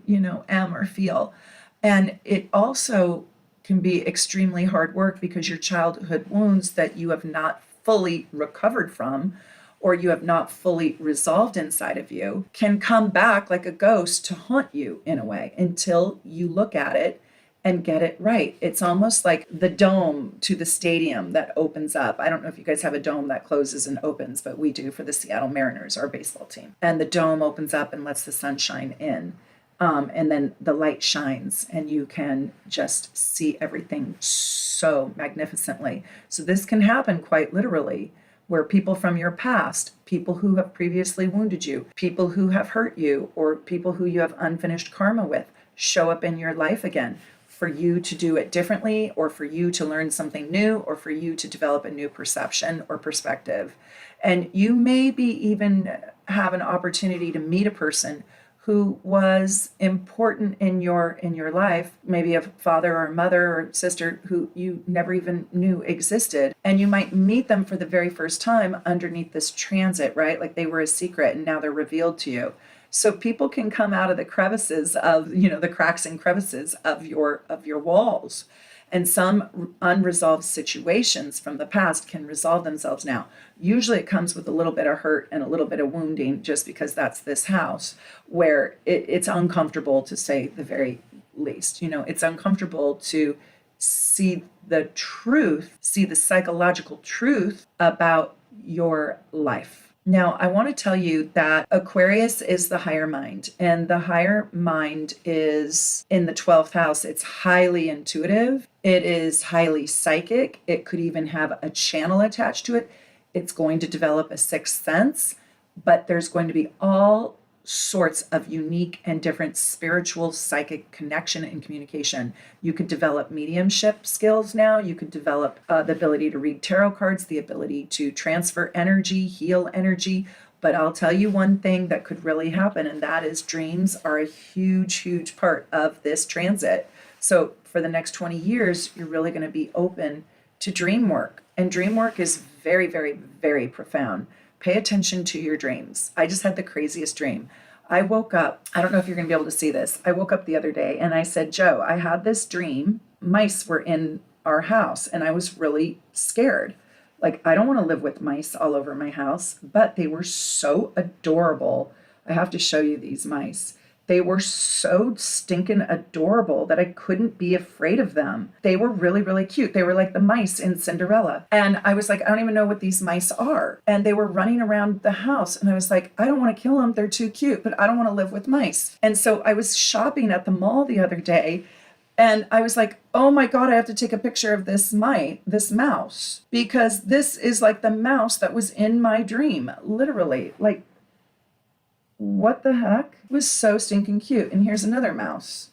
am or feel. And it also can be extremely hard work because your childhood wounds that you have not fully recovered from, or you have not fully resolved inside of you can come back like a ghost to haunt you in a way until you look at it and get it right. It's almost like the dome to the stadium that opens up. I don't know if you guys have a dome that closes and opens, but we do for the Seattle Mariners, our baseball team. And the dome opens up and lets the sunshine in. And then the light shines and you can just see everything so magnificently. So this can happen quite literally, where people from your past, people who have previously wounded you, people who have hurt you, or people who you have unfinished karma with, show up in your life again for you to do it differently, or for you to learn something new, or for you to develop a new perception or perspective. And you maybe even have an opportunity to meet a person who was important in your life, maybe a father or a mother or sister who you never even knew existed. And you might meet them for the very first time underneath this transit, right? Like they were a secret and now they're revealed to you. So people can come out of the crevices of, the cracks and crevices of your walls. And some unresolved situations from the past can resolve themselves now. Usually it comes with a little bit of hurt and a little bit of wounding, just because that's this house where it's uncomfortable, to say the very least. It's uncomfortable to see the truth, see the psychological truth about your life. Now, I want to tell you that Aquarius is the higher mind, and the higher mind is in the 12th house. It's highly intuitive. It is highly psychic. It could even have a channel attached to it. It's going to develop a sixth sense, but there's going to be all sorts of unique and different spiritual psychic connection and communication. You could develop mediumship skills now. You could develop the ability to read tarot cards, the ability to transfer energy, heal energy. But I'll tell you one thing that could really happen, and that is dreams are a huge, huge part of this transit. So for the next 20 years, you're really going to be open to dream work. And dream work is very, very, very profound. Pay attention to your dreams. I just had the craziest dream. I woke up, I don't know if you're going to be able to see this. I woke up the other day and I said, Joe, I had this dream. Mice were in our house and I was really scared. Like, I don't want to live with mice all over my house, but they were so adorable. I have to show you these mice. They were so stinking adorable that I couldn't be afraid of them. They were really, really cute. They were like the mice in Cinderella. And I was like, I don't even know what these mice are. And they were running around the house. And I was like, I don't want to kill them. They're too cute, but I don't want to live with mice. And so I was shopping at the mall the other day. And I was like, oh my God, I have to take a picture of this mouse, because this is like the mouse that was in my dream, literally. Like, what the heck? It was so stinking cute. And here's another mouse.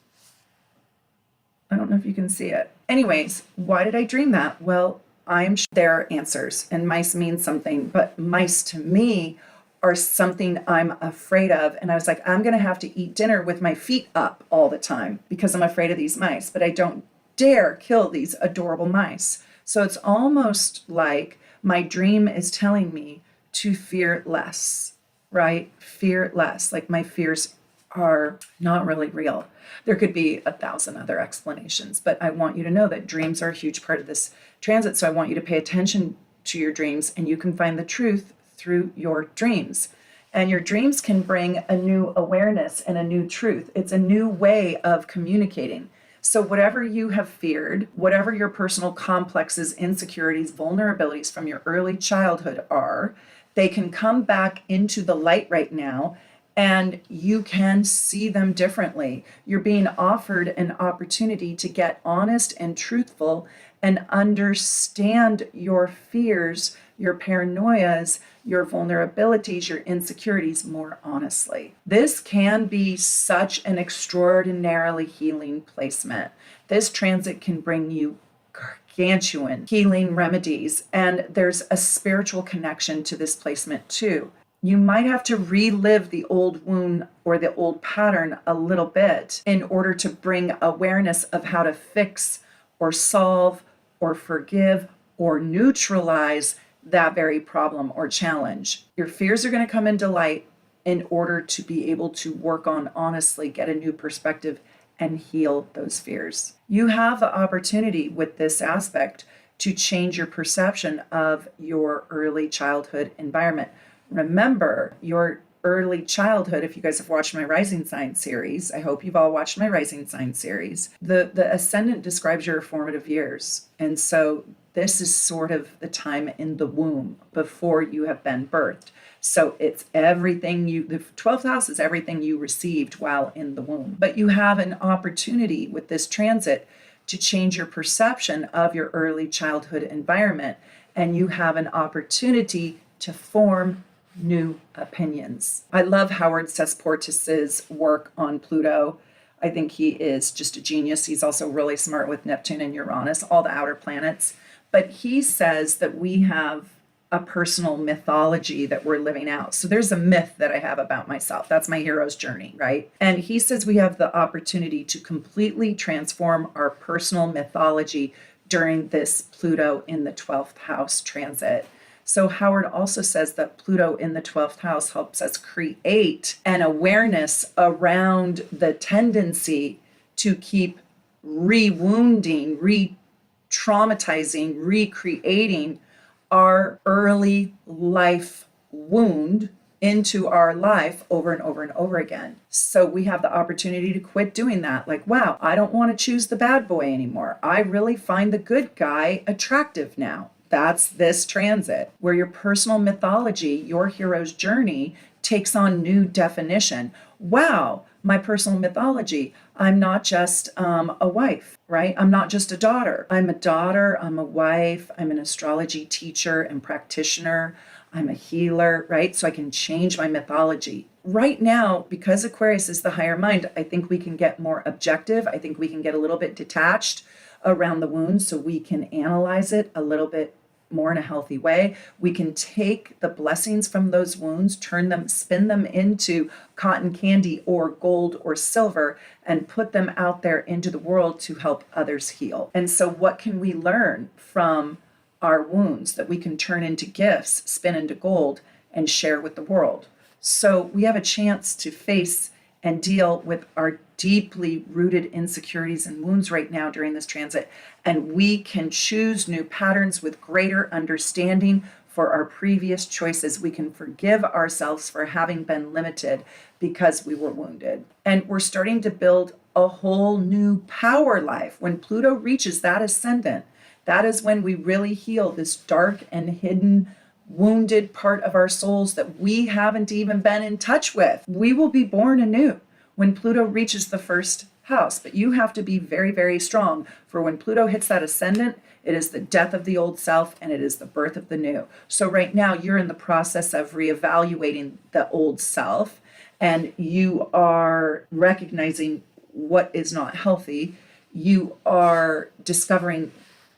I don't know if you can see it. Anyways, why did I dream that? Well, I'm sure there are answers, and mice mean something, but mice to me are something I'm afraid of. And I was like, I'm going to have to eat dinner with my feet up all the time because I'm afraid of these mice, but I don't dare kill these adorable mice. So it's almost like my dream is telling me to fear less, right? Fear less. Like, my fears are not really real. There could be 1,000 other explanations, but I want you to know that dreams are a huge part of this transit. So I want you to pay attention to your dreams, and you can find the truth through your dreams. And your dreams can bring a new awareness and a new truth. It's a new way of communicating. So whatever you have feared, whatever your personal complexes, insecurities, vulnerabilities from your early childhood are, they can come back into the light right now, and you can see them differently. You're being offered an opportunity to get honest and truthful and understand your fears, your paranoias, your vulnerabilities, your insecurities more honestly. This can be such an extraordinarily healing placement. This transit can bring you gargantuan healing remedies, and there's a spiritual connection to this placement too. You might have to relive the old wound or the old pattern a little bit in order to bring awareness of how to fix or solve or forgive or neutralize that very problem or challenge. Your fears are going to come into light in order to be able to work on honestly, get a new perspective, and heal those fears. You have the opportunity with this aspect to change your perception of your early childhood environment. remember your early childhood. If you guys have watched my rising sign series, I hope you've all watched my rising sign series. The ascendant describes your formative years. And so this is sort of the time in the womb before you have been birthed. So it's everything the 12th house is everything you received while in the womb. But you have an opportunity with this transit to change your perception of your early childhood environment. And you have an opportunity to form new opinions. I love Howard Sesportis's work on Pluto. I think he is just a genius. He's also really smart with Neptune and Uranus, all the outer planets. But he says that we have a personal mythology that we're living out. So there's a myth that I have about myself. That's my hero's journey, right? And he says we have the opportunity to completely transform our personal mythology during this Pluto in the 12th house transit. So Howard also says that Pluto in the 12th house helps us create an awareness around the tendency to keep re-wounding, re-traumatizing, recreating our early life wound into our life over and over and over again. So we have the opportunity to quit doing that. Like, wow, I don't want to choose the bad boy anymore. I really find the good guy attractive now. That's this transit where your personal mythology, your hero's journey, takes on new definition. Wow, my personal mythology. I'm not just a wife, right? I'm not just a daughter. I'm a daughter, I'm a wife, I'm an astrology teacher and practitioner. I'm a healer, right? So I can change my mythology. Right now, because Aquarius is the higher mind, I think we can get more objective. I think we can get a little bit detached around the wound so we can analyze it a little bit more in a healthy way. We can take the blessings from those wounds, spin them into cotton candy or gold or silver, and put them out there into the world to help others heal. And so what can we learn from our wounds that we can turn into gifts, spin into gold, and share with the world? So we have a chance to face and deal with our deeply rooted insecurities and wounds right now during this transit. And we can choose new patterns with greater understanding for our previous choices. We can forgive ourselves for having been limited because we were wounded. And we're starting to build a whole new power life. When Pluto reaches that ascendant, that is when we really heal this dark and hidden wounded part of our souls that we haven't even been in touch with. We will be born anew when Pluto reaches the first house, but you have to be very, very strong. For when Pluto hits that ascendant, it is the death of the old self and it is the birth of the new. So right now you're in the process of reevaluating the old self and you are recognizing what is not healthy. You are discovering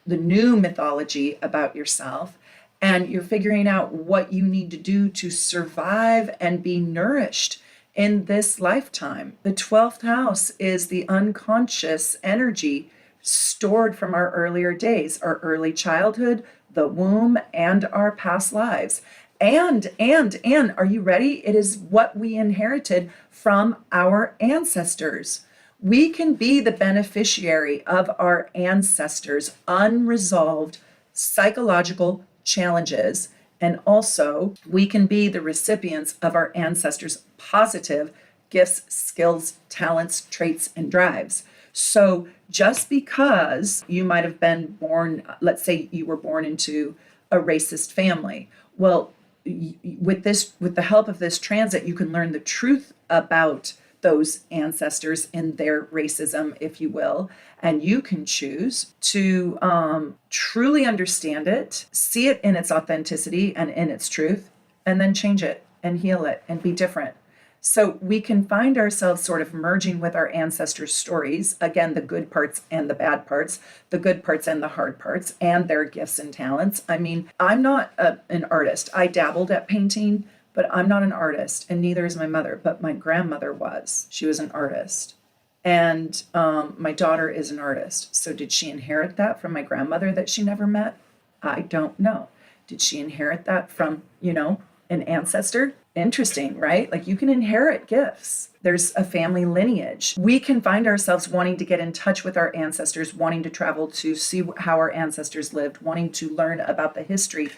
the new mythology about yourself, and you're figuring out what you need to do to survive and be nourished in this lifetime. The 12th house is the unconscious energy stored from our earlier days, our early childhood, the womb, and our past lives. And are you ready? It is what we inherited from our ancestors. We can be the beneficiary of our ancestors' unresolved psychological challenges. And also, we can be the recipients of our ancestors' positive gifts, skills, talents, traits, and drives. So just because you might have been born, let's say you were born into a racist family, well, with the help of this transit, you can learn the truth about those ancestors and their racism, if you will, and you can choose to truly understand it, see it in its authenticity and in its truth, and then change it and heal it and be different. So we can find ourselves sort of merging with our ancestors' stories, again, the good parts and the bad parts, the good parts and the hard parts, and their gifts and talents. I mean, I'm not an artist. I dabbled at painting, but I'm not an artist, and neither is my mother, but my grandmother was. She was an artist. And my daughter is an artist. So did she inherit that from my grandmother that she never met? I don't know. Did she inherit that from, an ancestor? Interesting, right? Like you can inherit gifts. There's a family lineage. We can find ourselves wanting to get in touch with our ancestors, wanting to travel to see how our ancestors lived, wanting to learn about the history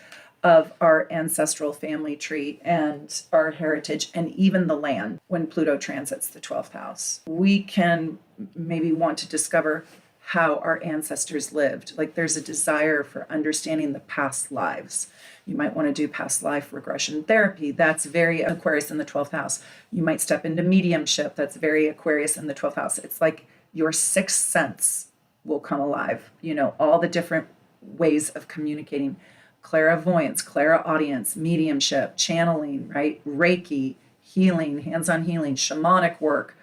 of our ancestral family tree and our heritage and even the land when Pluto transits the 12th house. We can maybe want to discover how our ancestors lived. Like there's a desire for understanding the past lives. You might want to do past life regression therapy. That's very Aquarius in the 12th house. You might step into mediumship. That's very Aquarius in the 12th house. It's like your sixth sense will come alive. You know, all the different ways of communicating. Clairvoyance, clairaudience, mediumship, channeling, right? Reiki, healing, hands-on healing, shamanic work.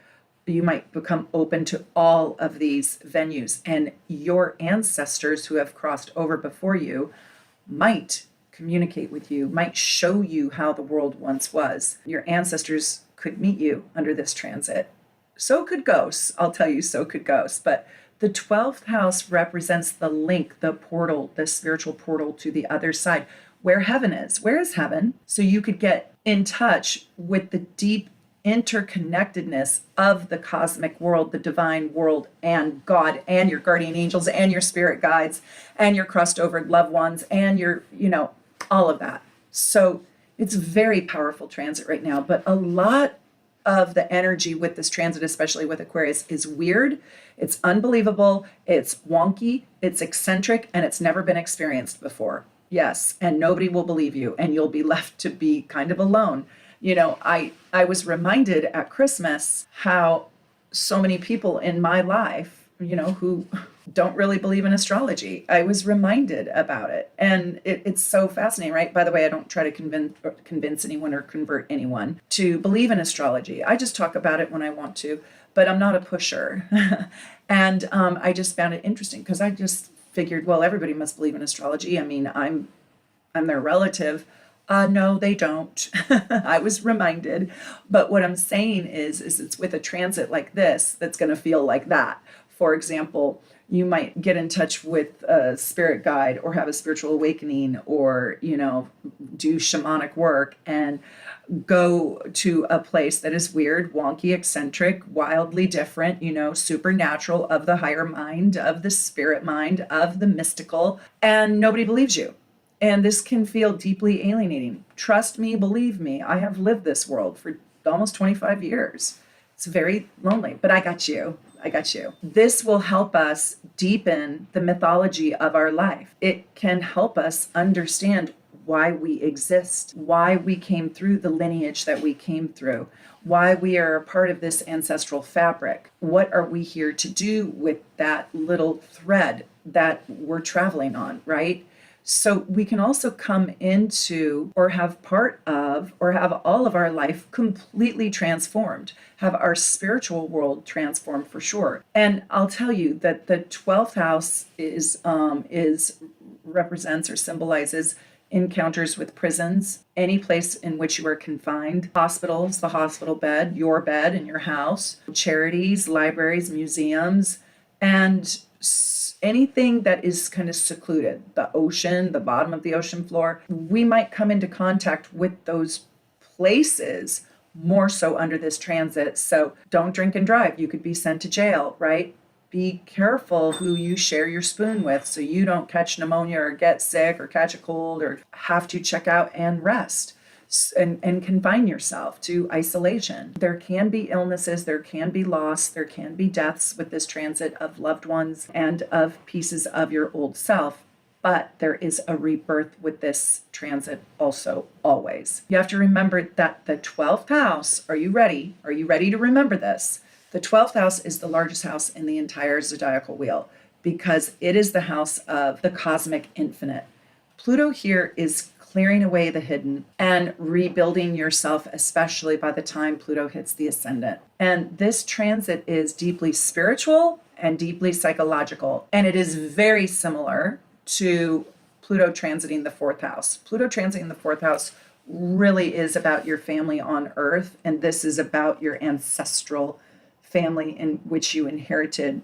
You might become open to all of these venues, and your ancestors who have crossed over before you might communicate with you, might show you how the world once was. Your ancestors could meet you under this transit. So could ghosts. I'll tell you, so could ghosts. But the 12th house represents the link, the portal, the spiritual portal to the other side, where heaven is. Where is heaven? So you could get in touch with the deep interconnectedness of the cosmic world, the divine world, and God, and your guardian angels, and your spirit guides, and your crossed over loved ones, and your, all of that. So it's a very powerful transit right now, but a lot of the energy with this transit, especially with Aquarius, is weird. It's unbelievable. It's wonky. It's eccentric, and it's never been experienced before. Yes, and nobody will believe you, and you'll be left to be kind of alone. I was reminded at Christmas how so many people in my life, who don't really believe in astrology. I was reminded about it. And it's so fascinating, right? By the way, I don't try to convince anyone or convert anyone to believe in astrology. I just talk about it when I want to, but I'm not a pusher. And I just found it interesting because I just figured, well, everybody must believe in astrology. I mean, I'm their relative. No, they don't. I was reminded. But what I'm saying is it's with a transit like this that's going to feel like that. For example, you might get in touch with a spirit guide or have a spiritual awakening or, do shamanic work and go to a place that is weird, wonky, eccentric, wildly different, supernatural, of the higher mind, of the spirit mind, of the mystical, and nobody believes you. And this can feel deeply alienating. Trust me, believe me, I have lived this world for almost 25 years. It's very lonely, but I got you. This will help us deepen the mythology of our life. It can help us understand why we exist, why we came through the lineage that we came through, why we are a part of this ancestral fabric. What are we here to do with that little thread that we're traveling on, right? So we can also come into or have part of or have all of our life completely transformed, have our spiritual world transformed for sure. And I'll tell you that the 12th house is represents or symbolizes encounters with prisons, any place in which you are confined, hospitals, the hospital bed, your bed in your house, charities, libraries, museums, and anything that is kind of secluded, the ocean, the bottom of the ocean floor. We might come into contact with those places more so under this transit. So don't drink and drive. You could be sent to jail, right? Be careful who you share your spoon with so you don't catch pneumonia or get sick or catch a cold or have to check out and rest. And confine yourself to isolation. There can be illnesses, there can be loss, there can be deaths with this transit of loved ones and of pieces of your old self, but there is a rebirth with this transit also, always. You have to remember that the 12th house, are you ready? Are you ready to remember this? The 12th house is the largest house in the entire zodiacal wheel because it is the house of the cosmic infinite. Pluto here is clearing away the hidden and rebuilding yourself, especially by the time Pluto hits the ascendant. And this transit is deeply spiritual and deeply psychological. And it is very similar to Pluto transiting the fourth house. Pluto transiting the fourth house really is about your family on Earth. And this is about your ancestral family in which you inherited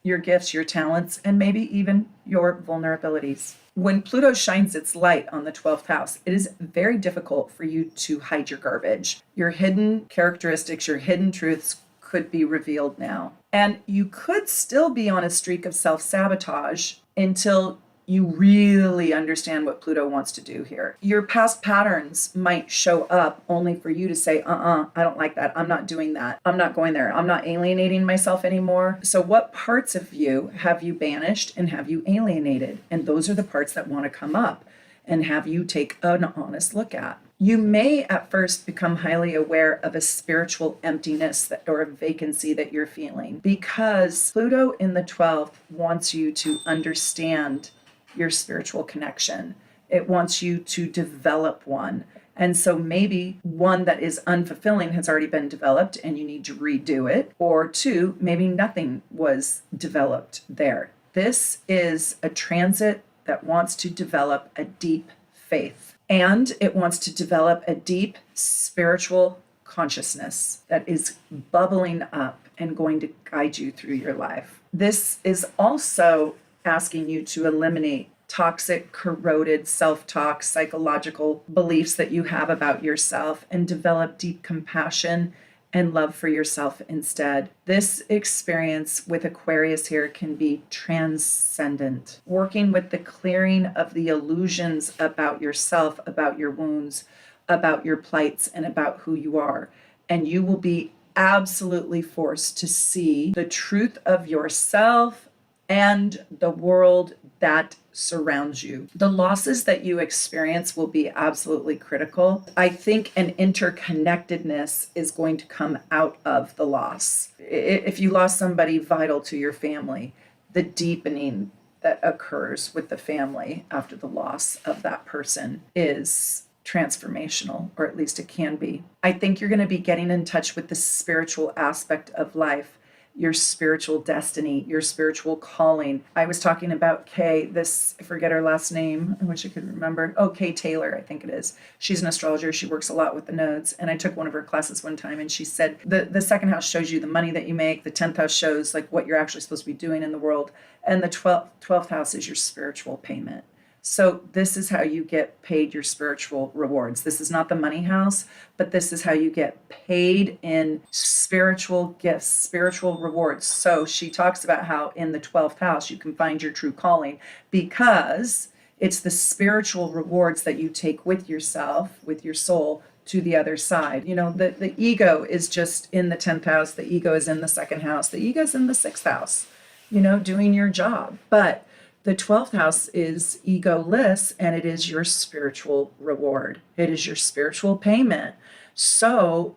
your gifts, your talents, and maybe even your vulnerabilities. When Pluto shines its light on the 12th house, it is very difficult for you to hide your garbage. Your hidden characteristics, your hidden truths could be revealed now. And you could still be on a streak of self-sabotage until you really understand what Pluto wants to do here. Your past patterns might show up only for you to say, I don't like that. I'm not doing that. I'm not going there. I'm not alienating myself anymore. So what parts of you have you banished and have you alienated? And those are the parts that want to come up and have you take an honest look at. You may at first become highly aware of a spiritual emptiness or a vacancy that you're feeling, because Pluto in the 12th wants you to understand your spiritual connection. It wants you to develop one. And so maybe one that is unfulfilling has already been developed and you need to redo it. Or two, maybe nothing was developed there. This is a transit that wants to develop a deep faith. And it wants to develop a deep spiritual consciousness that is bubbling up and going to guide you through your life. This is also asking you to eliminate toxic, corroded self-talk, psychological beliefs that you have about yourself and develop deep compassion and love for yourself instead. This experience with Aquarius here can be transcendent, working with the clearing of the illusions about yourself, about your wounds, about your plights, and about who you are. And you will be absolutely forced to see the truth of yourself and the world that surrounds you. The losses that you experience will be absolutely critical. I think an interconnectedness is going to come out of the loss. If you lost somebody vital to your family, the deepening that occurs with the family after the loss of that person is transformational, or at least it can be. I think you're going to be getting in touch with the spiritual aspect of life, your spiritual destiny, your spiritual calling. I was talking about Kay, I forget her last name. I wish I could remember. Oh, Kay Taylor, I think it is. She's an astrologer. She works a lot with the nodes. And I took one of her classes one time and she said, the second house shows you the money that you make. The 10th house shows like what you're actually supposed to be doing in the world. And the 12th house is your spiritual payment. So this is how you get paid your spiritual rewards. This is not the money house, but this is how you get paid in spiritual gifts, spiritual rewards. So she talks about how in the 12th house you can find your true calling, because it's the spiritual rewards that you take with yourself, with your soul, to the other side. You know, the ego is just in the 10th house. The ego is in the second house. The ego is in the 6th house, doing your job. But the 12th house is egoless, and it is your spiritual reward. It is your spiritual payment. So,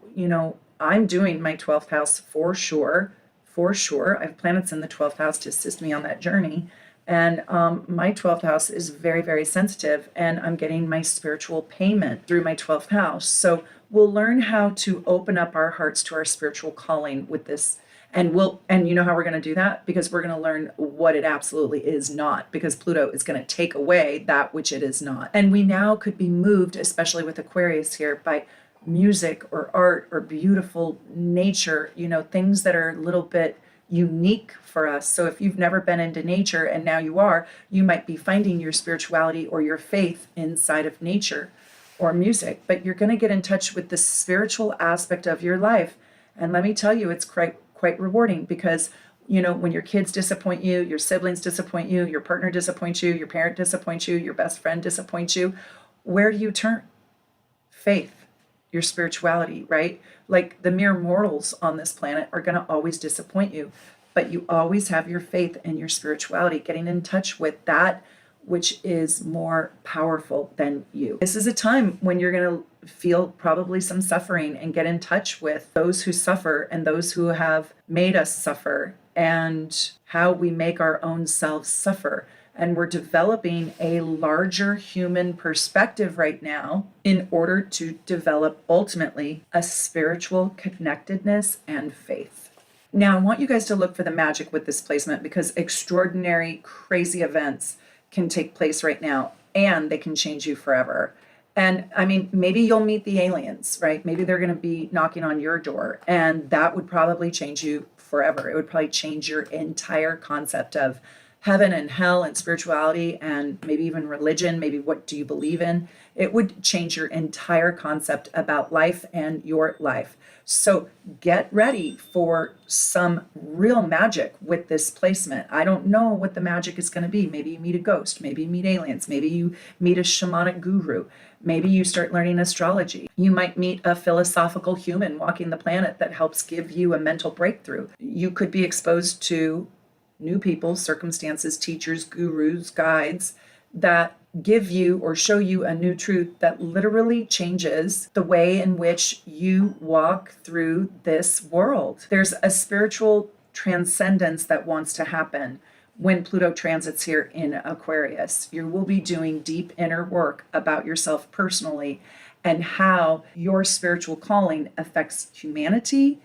I'm doing my 12th house for sure. For sure. I have planets in the 12th house to assist me on that journey. And my 12th house is very, very sensitive, and I'm getting my spiritual payment through my 12th house. So we'll learn how to open up our hearts to our spiritual calling with this. And you know how we're going to do that? Because we're going to learn what it absolutely is not, because Pluto is going to take away that which it is not. And we now could be moved, especially with Aquarius here, by music or art or beautiful nature, things that are a little bit unique for us. So if you've never been into nature and now you might be finding your spirituality or your faith inside of nature or music, but you're going to get in touch with the spiritual aspect of your life. And let me tell you, it's quite rewarding, because when your kids disappoint you, your siblings disappoint you, your partner disappoints you, your parent disappoints you, your best friend disappoints you, where do you turn? Faith, your spirituality, right? Like the mere mortals on this planet are going to always disappoint you, but you always have your faith and your spirituality, getting in touch with that which is more powerful than you. This is a time when you're going to feel probably some suffering, and get in touch with those who suffer and those who have made us suffer, and how we make our own selves suffer. And we're developing a larger human perspective right now in order to develop ultimately a spiritual connectedness and faith. Now, I want you guys to look for the magic with this placement, because extraordinary, crazy events can take place right now, and they can change you forever. And I mean, maybe you'll meet the aliens, right? Maybe they're going to be knocking on your door, and that would probably change you forever. It would probably change your entire concept of heaven and hell and spirituality, and maybe even religion. Maybe what do you believe in? It would change your entire concept about life and your life. So get ready for some real magic with this placement. I don't know what the magic is going to be. Maybe you meet a ghost, maybe you meet aliens, maybe you meet a shamanic guru, maybe you start learning astrology. You might meet a philosophical human walking the planet that helps give you a mental breakthrough. You could be exposed to new people, circumstances, teachers, gurus, guides that give you or show you a new truth that literally changes the way in which you walk through this world. There's a spiritual transcendence that wants to happen when Pluto transits here in Aquarius. You will be doing deep inner work about yourself personally and how your spiritual calling affects humanity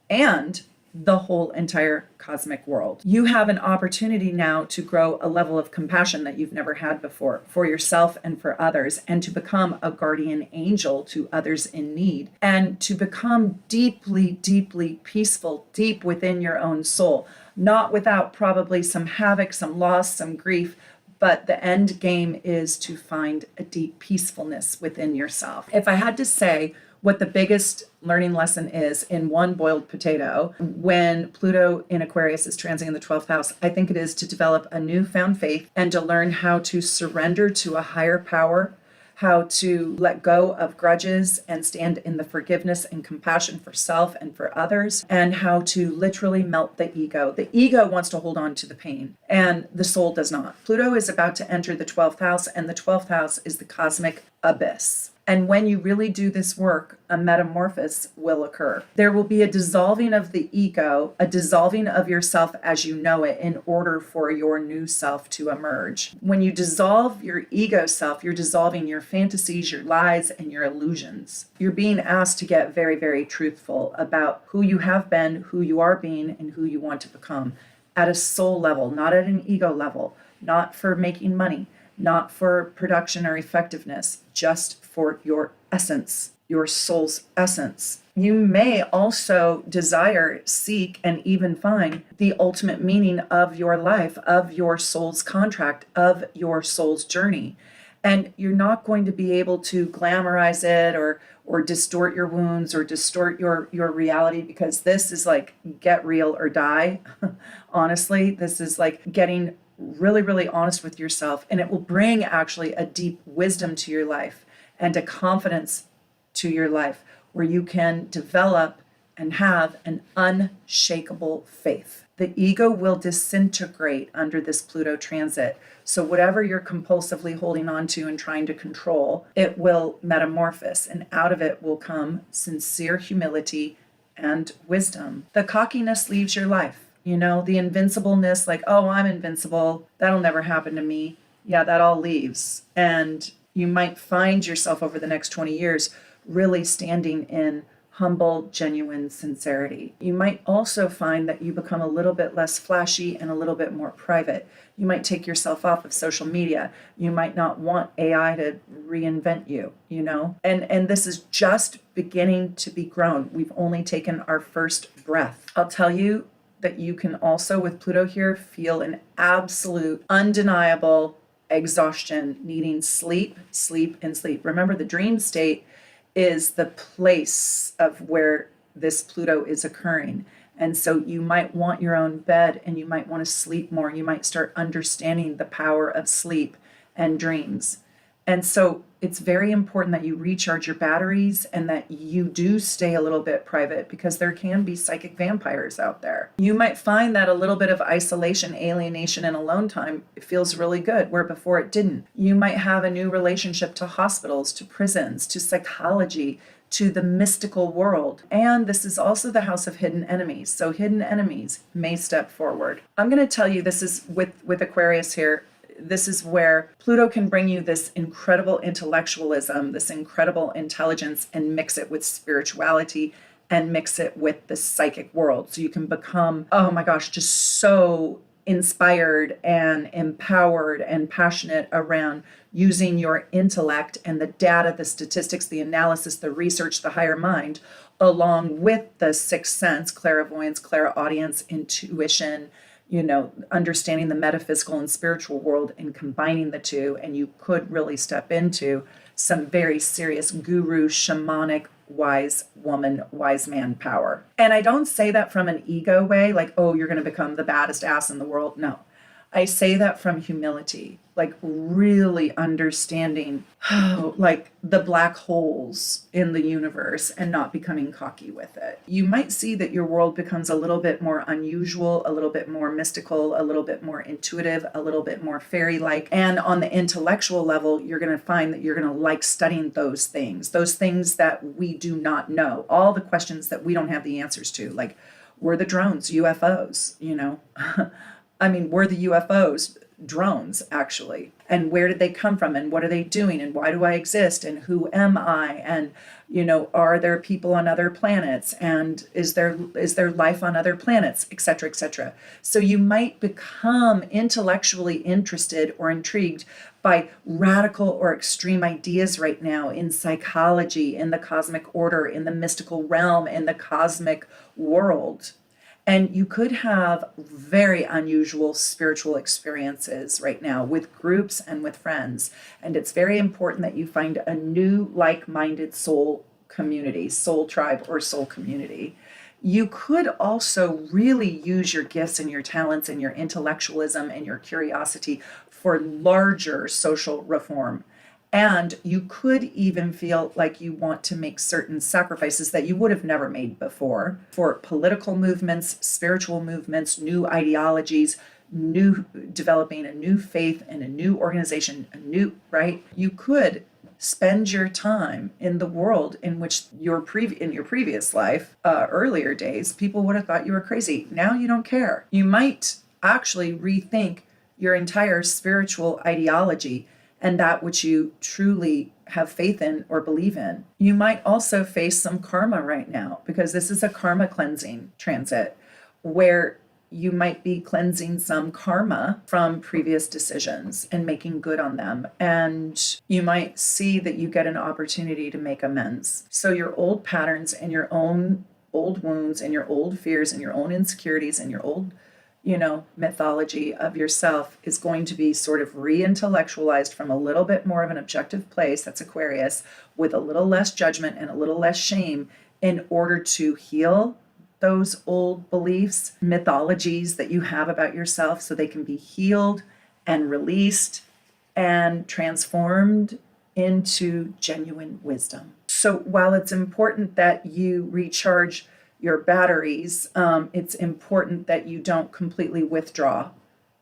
and the whole entire cosmic world. You have an opportunity now to grow a level of compassion that you've never had before for yourself and for others, and to become a guardian angel to others in need, and to become deeply, deeply peaceful, deep within your own soul, not without probably some havoc, some loss, some grief, but the end game is to find a deep peacefulness within yourself. If I had to say what the biggest learning lesson is in one boiled potato when Pluto in Aquarius is transiting the 12th house, I think it is to develop a newfound faith and to learn how to surrender to a higher power, how to let go of grudges and stand in the forgiveness and compassion for self and for others, and how to literally melt the ego. The ego wants to hold on to the pain, and the soul does not. Pluto is about to enter the 12th house, and the 12th house is the cosmic abyss. And when you really do this work, a metamorphosis will occur. There will be a dissolving of the ego, a dissolving of yourself as you know it in order for your new self to emerge. When you dissolve your ego self, you're dissolving your fantasies, your lies, and your illusions. You're being asked to get very, very truthful about who you have been, who you are being, and who you want to become at a soul level, not at an ego level, not for making money, not for production or effectiveness, just for your essence, your soul's essence. You may also desire, seek, and even find the ultimate meaning of your life, of your soul's contract, of your soul's journey. And you're not going to be able to glamorize it or distort your wounds or distort your reality, because this is like get real or die. Honestly, this is like getting really, really honest with yourself, and it will bring actually a deep wisdom to your life and a confidence to your life where you can develop and have an unshakable faith. The ego will disintegrate under this Pluto transit. So whatever you're compulsively holding on to and trying to control, it will metamorphose, and out of it will come sincere humility and wisdom. The cockiness leaves your life. You know, the invincibleness, like, oh, I'm invincible, that'll never happen to me. Yeah, that all leaves. And you might find yourself over the next 20 years really standing in humble, genuine sincerity. You might also find that you become a little bit less flashy and a little bit more private. You might take yourself off of social media. You might not want AI to reinvent you, you know? And this is just beginning to be grown. We've only taken our first breath. I'll tell you that you can also, with Pluto here, feel an absolute, undeniable exhaustion, needing sleep, sleep, and sleep. Remember, the dream state is the place of where this Pluto is occurring. And so you might want your own bed, and you might want to sleep more. You might start understanding the power of sleep and dreams. And so it's very important that you recharge your batteries and that you do stay a little bit private, because there can be psychic vampires out there. You might find that a little bit of isolation, alienation, and alone time feels really good, where before it didn't. You might have a new relationship to hospitals, to prisons, to psychology, to the mystical world. And this is also the house of hidden enemies. So hidden enemies may step forward. I'm going to tell you, this is with Aquarius here, this is where Pluto can bring you this incredible intellectualism, this incredible intelligence, and mix it with spirituality and mix it with the psychic world. So you can become, oh my gosh, just so inspired and empowered and passionate around using your intellect and the data, the statistics, the analysis, the research, the higher mind, along with the sixth sense, clairvoyance, clairaudience, intuition, you know, understanding the metaphysical and spiritual world and combining the two. And you could really step into some very serious guru, shamanic, wise woman, wise man power. And I don't say that from an ego way, like, oh, you're going to become the baddest ass in the world. No, I say that from humility, like really understanding like the black holes in the universe and not becoming cocky with it. You might see that your world becomes a little bit more unusual, a little bit more mystical, a little bit more intuitive, a little bit more fairy-like. And on the intellectual level, you're going to find that you're going to like studying those things that we do not know, all the questions that we don't have the answers to, like, were the drones UFOs, you know? I mean, were the UFOs drones, actually? And where did they come from? And what are they doing? And why do I exist? And who am I? And, you know, are there people on other planets? And is there life on other planets, et cetera, et cetera. So you might become intellectually interested or intrigued by radical or extreme ideas right now in psychology, in the cosmic order, in the mystical realm, in the cosmic world. And you could have very unusual spiritual experiences right now with groups and with friends. And it's very important that you find a new like-minded soul community, soul tribe, or soul community. You could also really use your gifts and your talents and your intellectualism and your curiosity for larger social reform. And you could even feel like you want to make certain sacrifices that you would have never made before for political movements, spiritual movements, new ideologies, developing a new faith and a new organization, right? You could spend your time in the world in which in your previous life, earlier days, people would have thought you were crazy. Now you don't care. You might actually rethink your entire spiritual ideology and that which you truly have faith in or believe in. You might also face some karma right now, because this is a karma cleansing transit where you might be cleansing some karma from previous decisions and making good on them. And you might see that you get an opportunity to make amends. So your old patterns and your own old wounds and your old fears and your own insecurities and your old mythology of yourself is going to be sort of re-intellectualized from a little bit more of an objective place, that's Aquarius, with a little less judgment and a little less shame, in order to heal those old beliefs, mythologies that you have about yourself, so they can be healed and released and transformed into genuine wisdom. So while it's important that you recharge your batteries, it's important that you don't completely withdraw,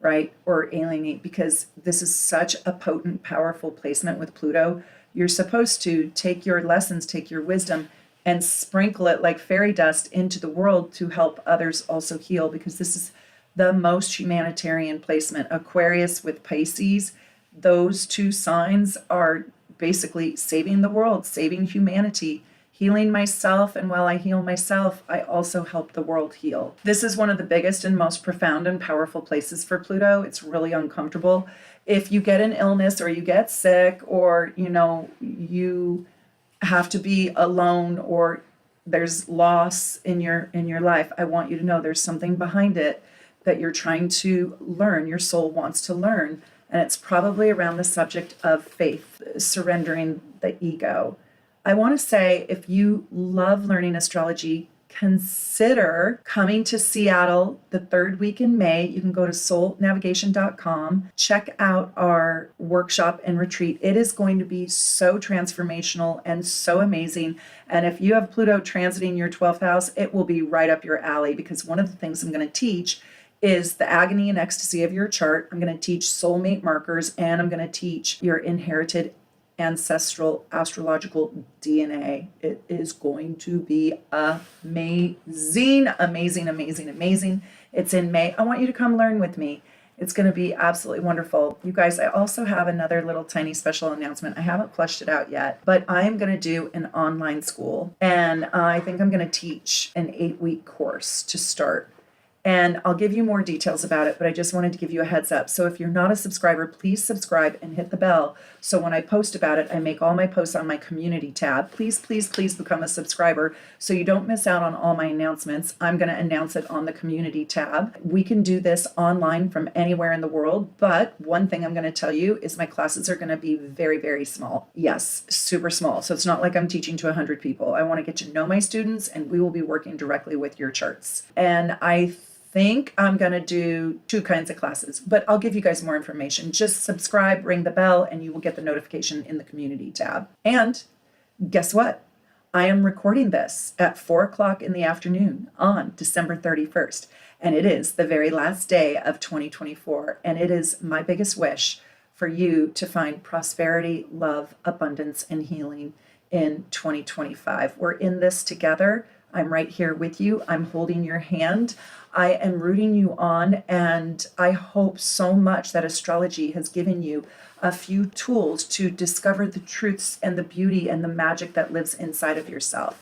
right, or alienate, because this is such a potent, powerful placement with Pluto. You're supposed to take your lessons, take your wisdom, and sprinkle it like fairy dust into the world to help others also heal, because this is the most humanitarian placement. Aquarius with Pisces, those two signs are basically saving the world, saving humanity, healing myself, and while I heal myself, I also help the world heal. This is one of the biggest and most profound and powerful places for Pluto. It's really uncomfortable. If you get an illness or you get sick, or you have to be alone, or there's loss in your life, I want you to know there's something behind it that you're trying to learn, your soul wants to learn, and it's probably around the subject of faith, surrendering the ego. I want to say, if you love learning astrology, consider coming to Seattle the third week in May. You can go to teamsoulnavigation.com, check out our workshop and retreat. It is going to be so transformational and so amazing. And if you have Pluto transiting your 12th house, it will be right up your alley, because one of the things I'm going to teach is the agony and ecstasy of your chart. I'm going to teach soulmate markers, and I'm going to teach your inherited ancestral astrological DNA. It is going to be amazing, amazing, amazing, amazing. It's in May. I want you to come learn with me. It's going to be absolutely wonderful. You guys, I also have another little tiny special announcement. I haven't fleshed it out yet, but I am going to do an online school, and I think I'm going to teach an 8-week course to start. And I'll give you more details about it, but I just wanted to give you a heads up. So if you're not a subscriber, please subscribe and hit the bell. So when I post about it, I make all my posts on my community tab. Please, please, please become a subscriber so you don't miss out on all my announcements. I'm going to announce it on the community tab. We can do this online from anywhere in the world, but one thing I'm going to tell you is my classes are going to be very, very small. Yes, super small. So it's not like I'm teaching to 100 people. I want to get to know my students, and we will be working directly with your charts. And I think I'm going to do 2 kinds of classes, but I'll give you guys more information. Just subscribe, ring the bell, and you will get the notification in the community tab. And guess what? I am recording this at 4 o'clock in the afternoon on December 31st. And it is the very last day of 2024. And it is my biggest wish for you to find prosperity, love, abundance, and healing in 2025. We're in this together. I'm right here with you. I'm holding your hand. I am rooting you on, and I hope so much that astrology has given you a few tools to discover the truths and the beauty and the magic that lives inside of yourself.